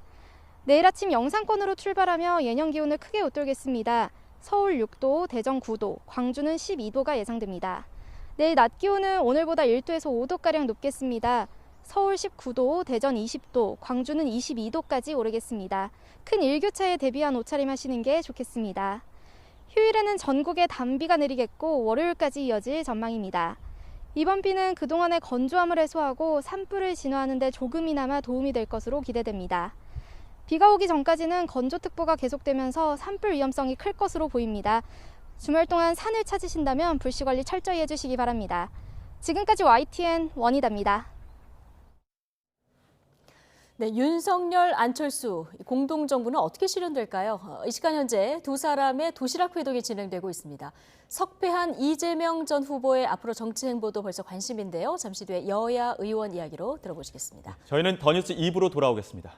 내일 아침 영상권으로 출발하며 예년 기온을 크게 웃돌겠습니다. 서울 6도, 대전 9도, 광주는 12도가 예상됩니다. 내일 낮 기온은 오늘보다 1도에서 5도가량 높겠습니다. 서울 19도, 대전 20도, 광주는 22도까지 오르겠습니다. 큰 일교차에 대비한 옷차림 하시는 게 좋겠습니다. 휴일에는 전국에 단비가 내리겠고 월요일까지 이어질 전망입니다. 이번 비는 그동안의 건조함을 해소하고 산불을 진화하는 데 조금이나마 도움이 될 것으로 기대됩니다. 비가 오기 전까지는 건조특보가 계속되면서 산불 위험성이 클 것으로 보입니다. 주말 동안 산을 찾으신다면 불씨관리 철저히 해주시기 바랍니다. 지금까지 YTN 원희다입니다. 네, 윤석열, 안철수 공동정부는 어떻게 실현될까요? 이 시간 현재 두 사람의 도시락 회동이 진행되고 있습니다. 석패한 이재명 전 후보의 앞으로 정치 행보도 벌써 관심인데요. 잠시 뒤에 여야 의원 이야기로 들어보시겠습니다. 저희는 더 뉴스 2부로 돌아오겠습니다.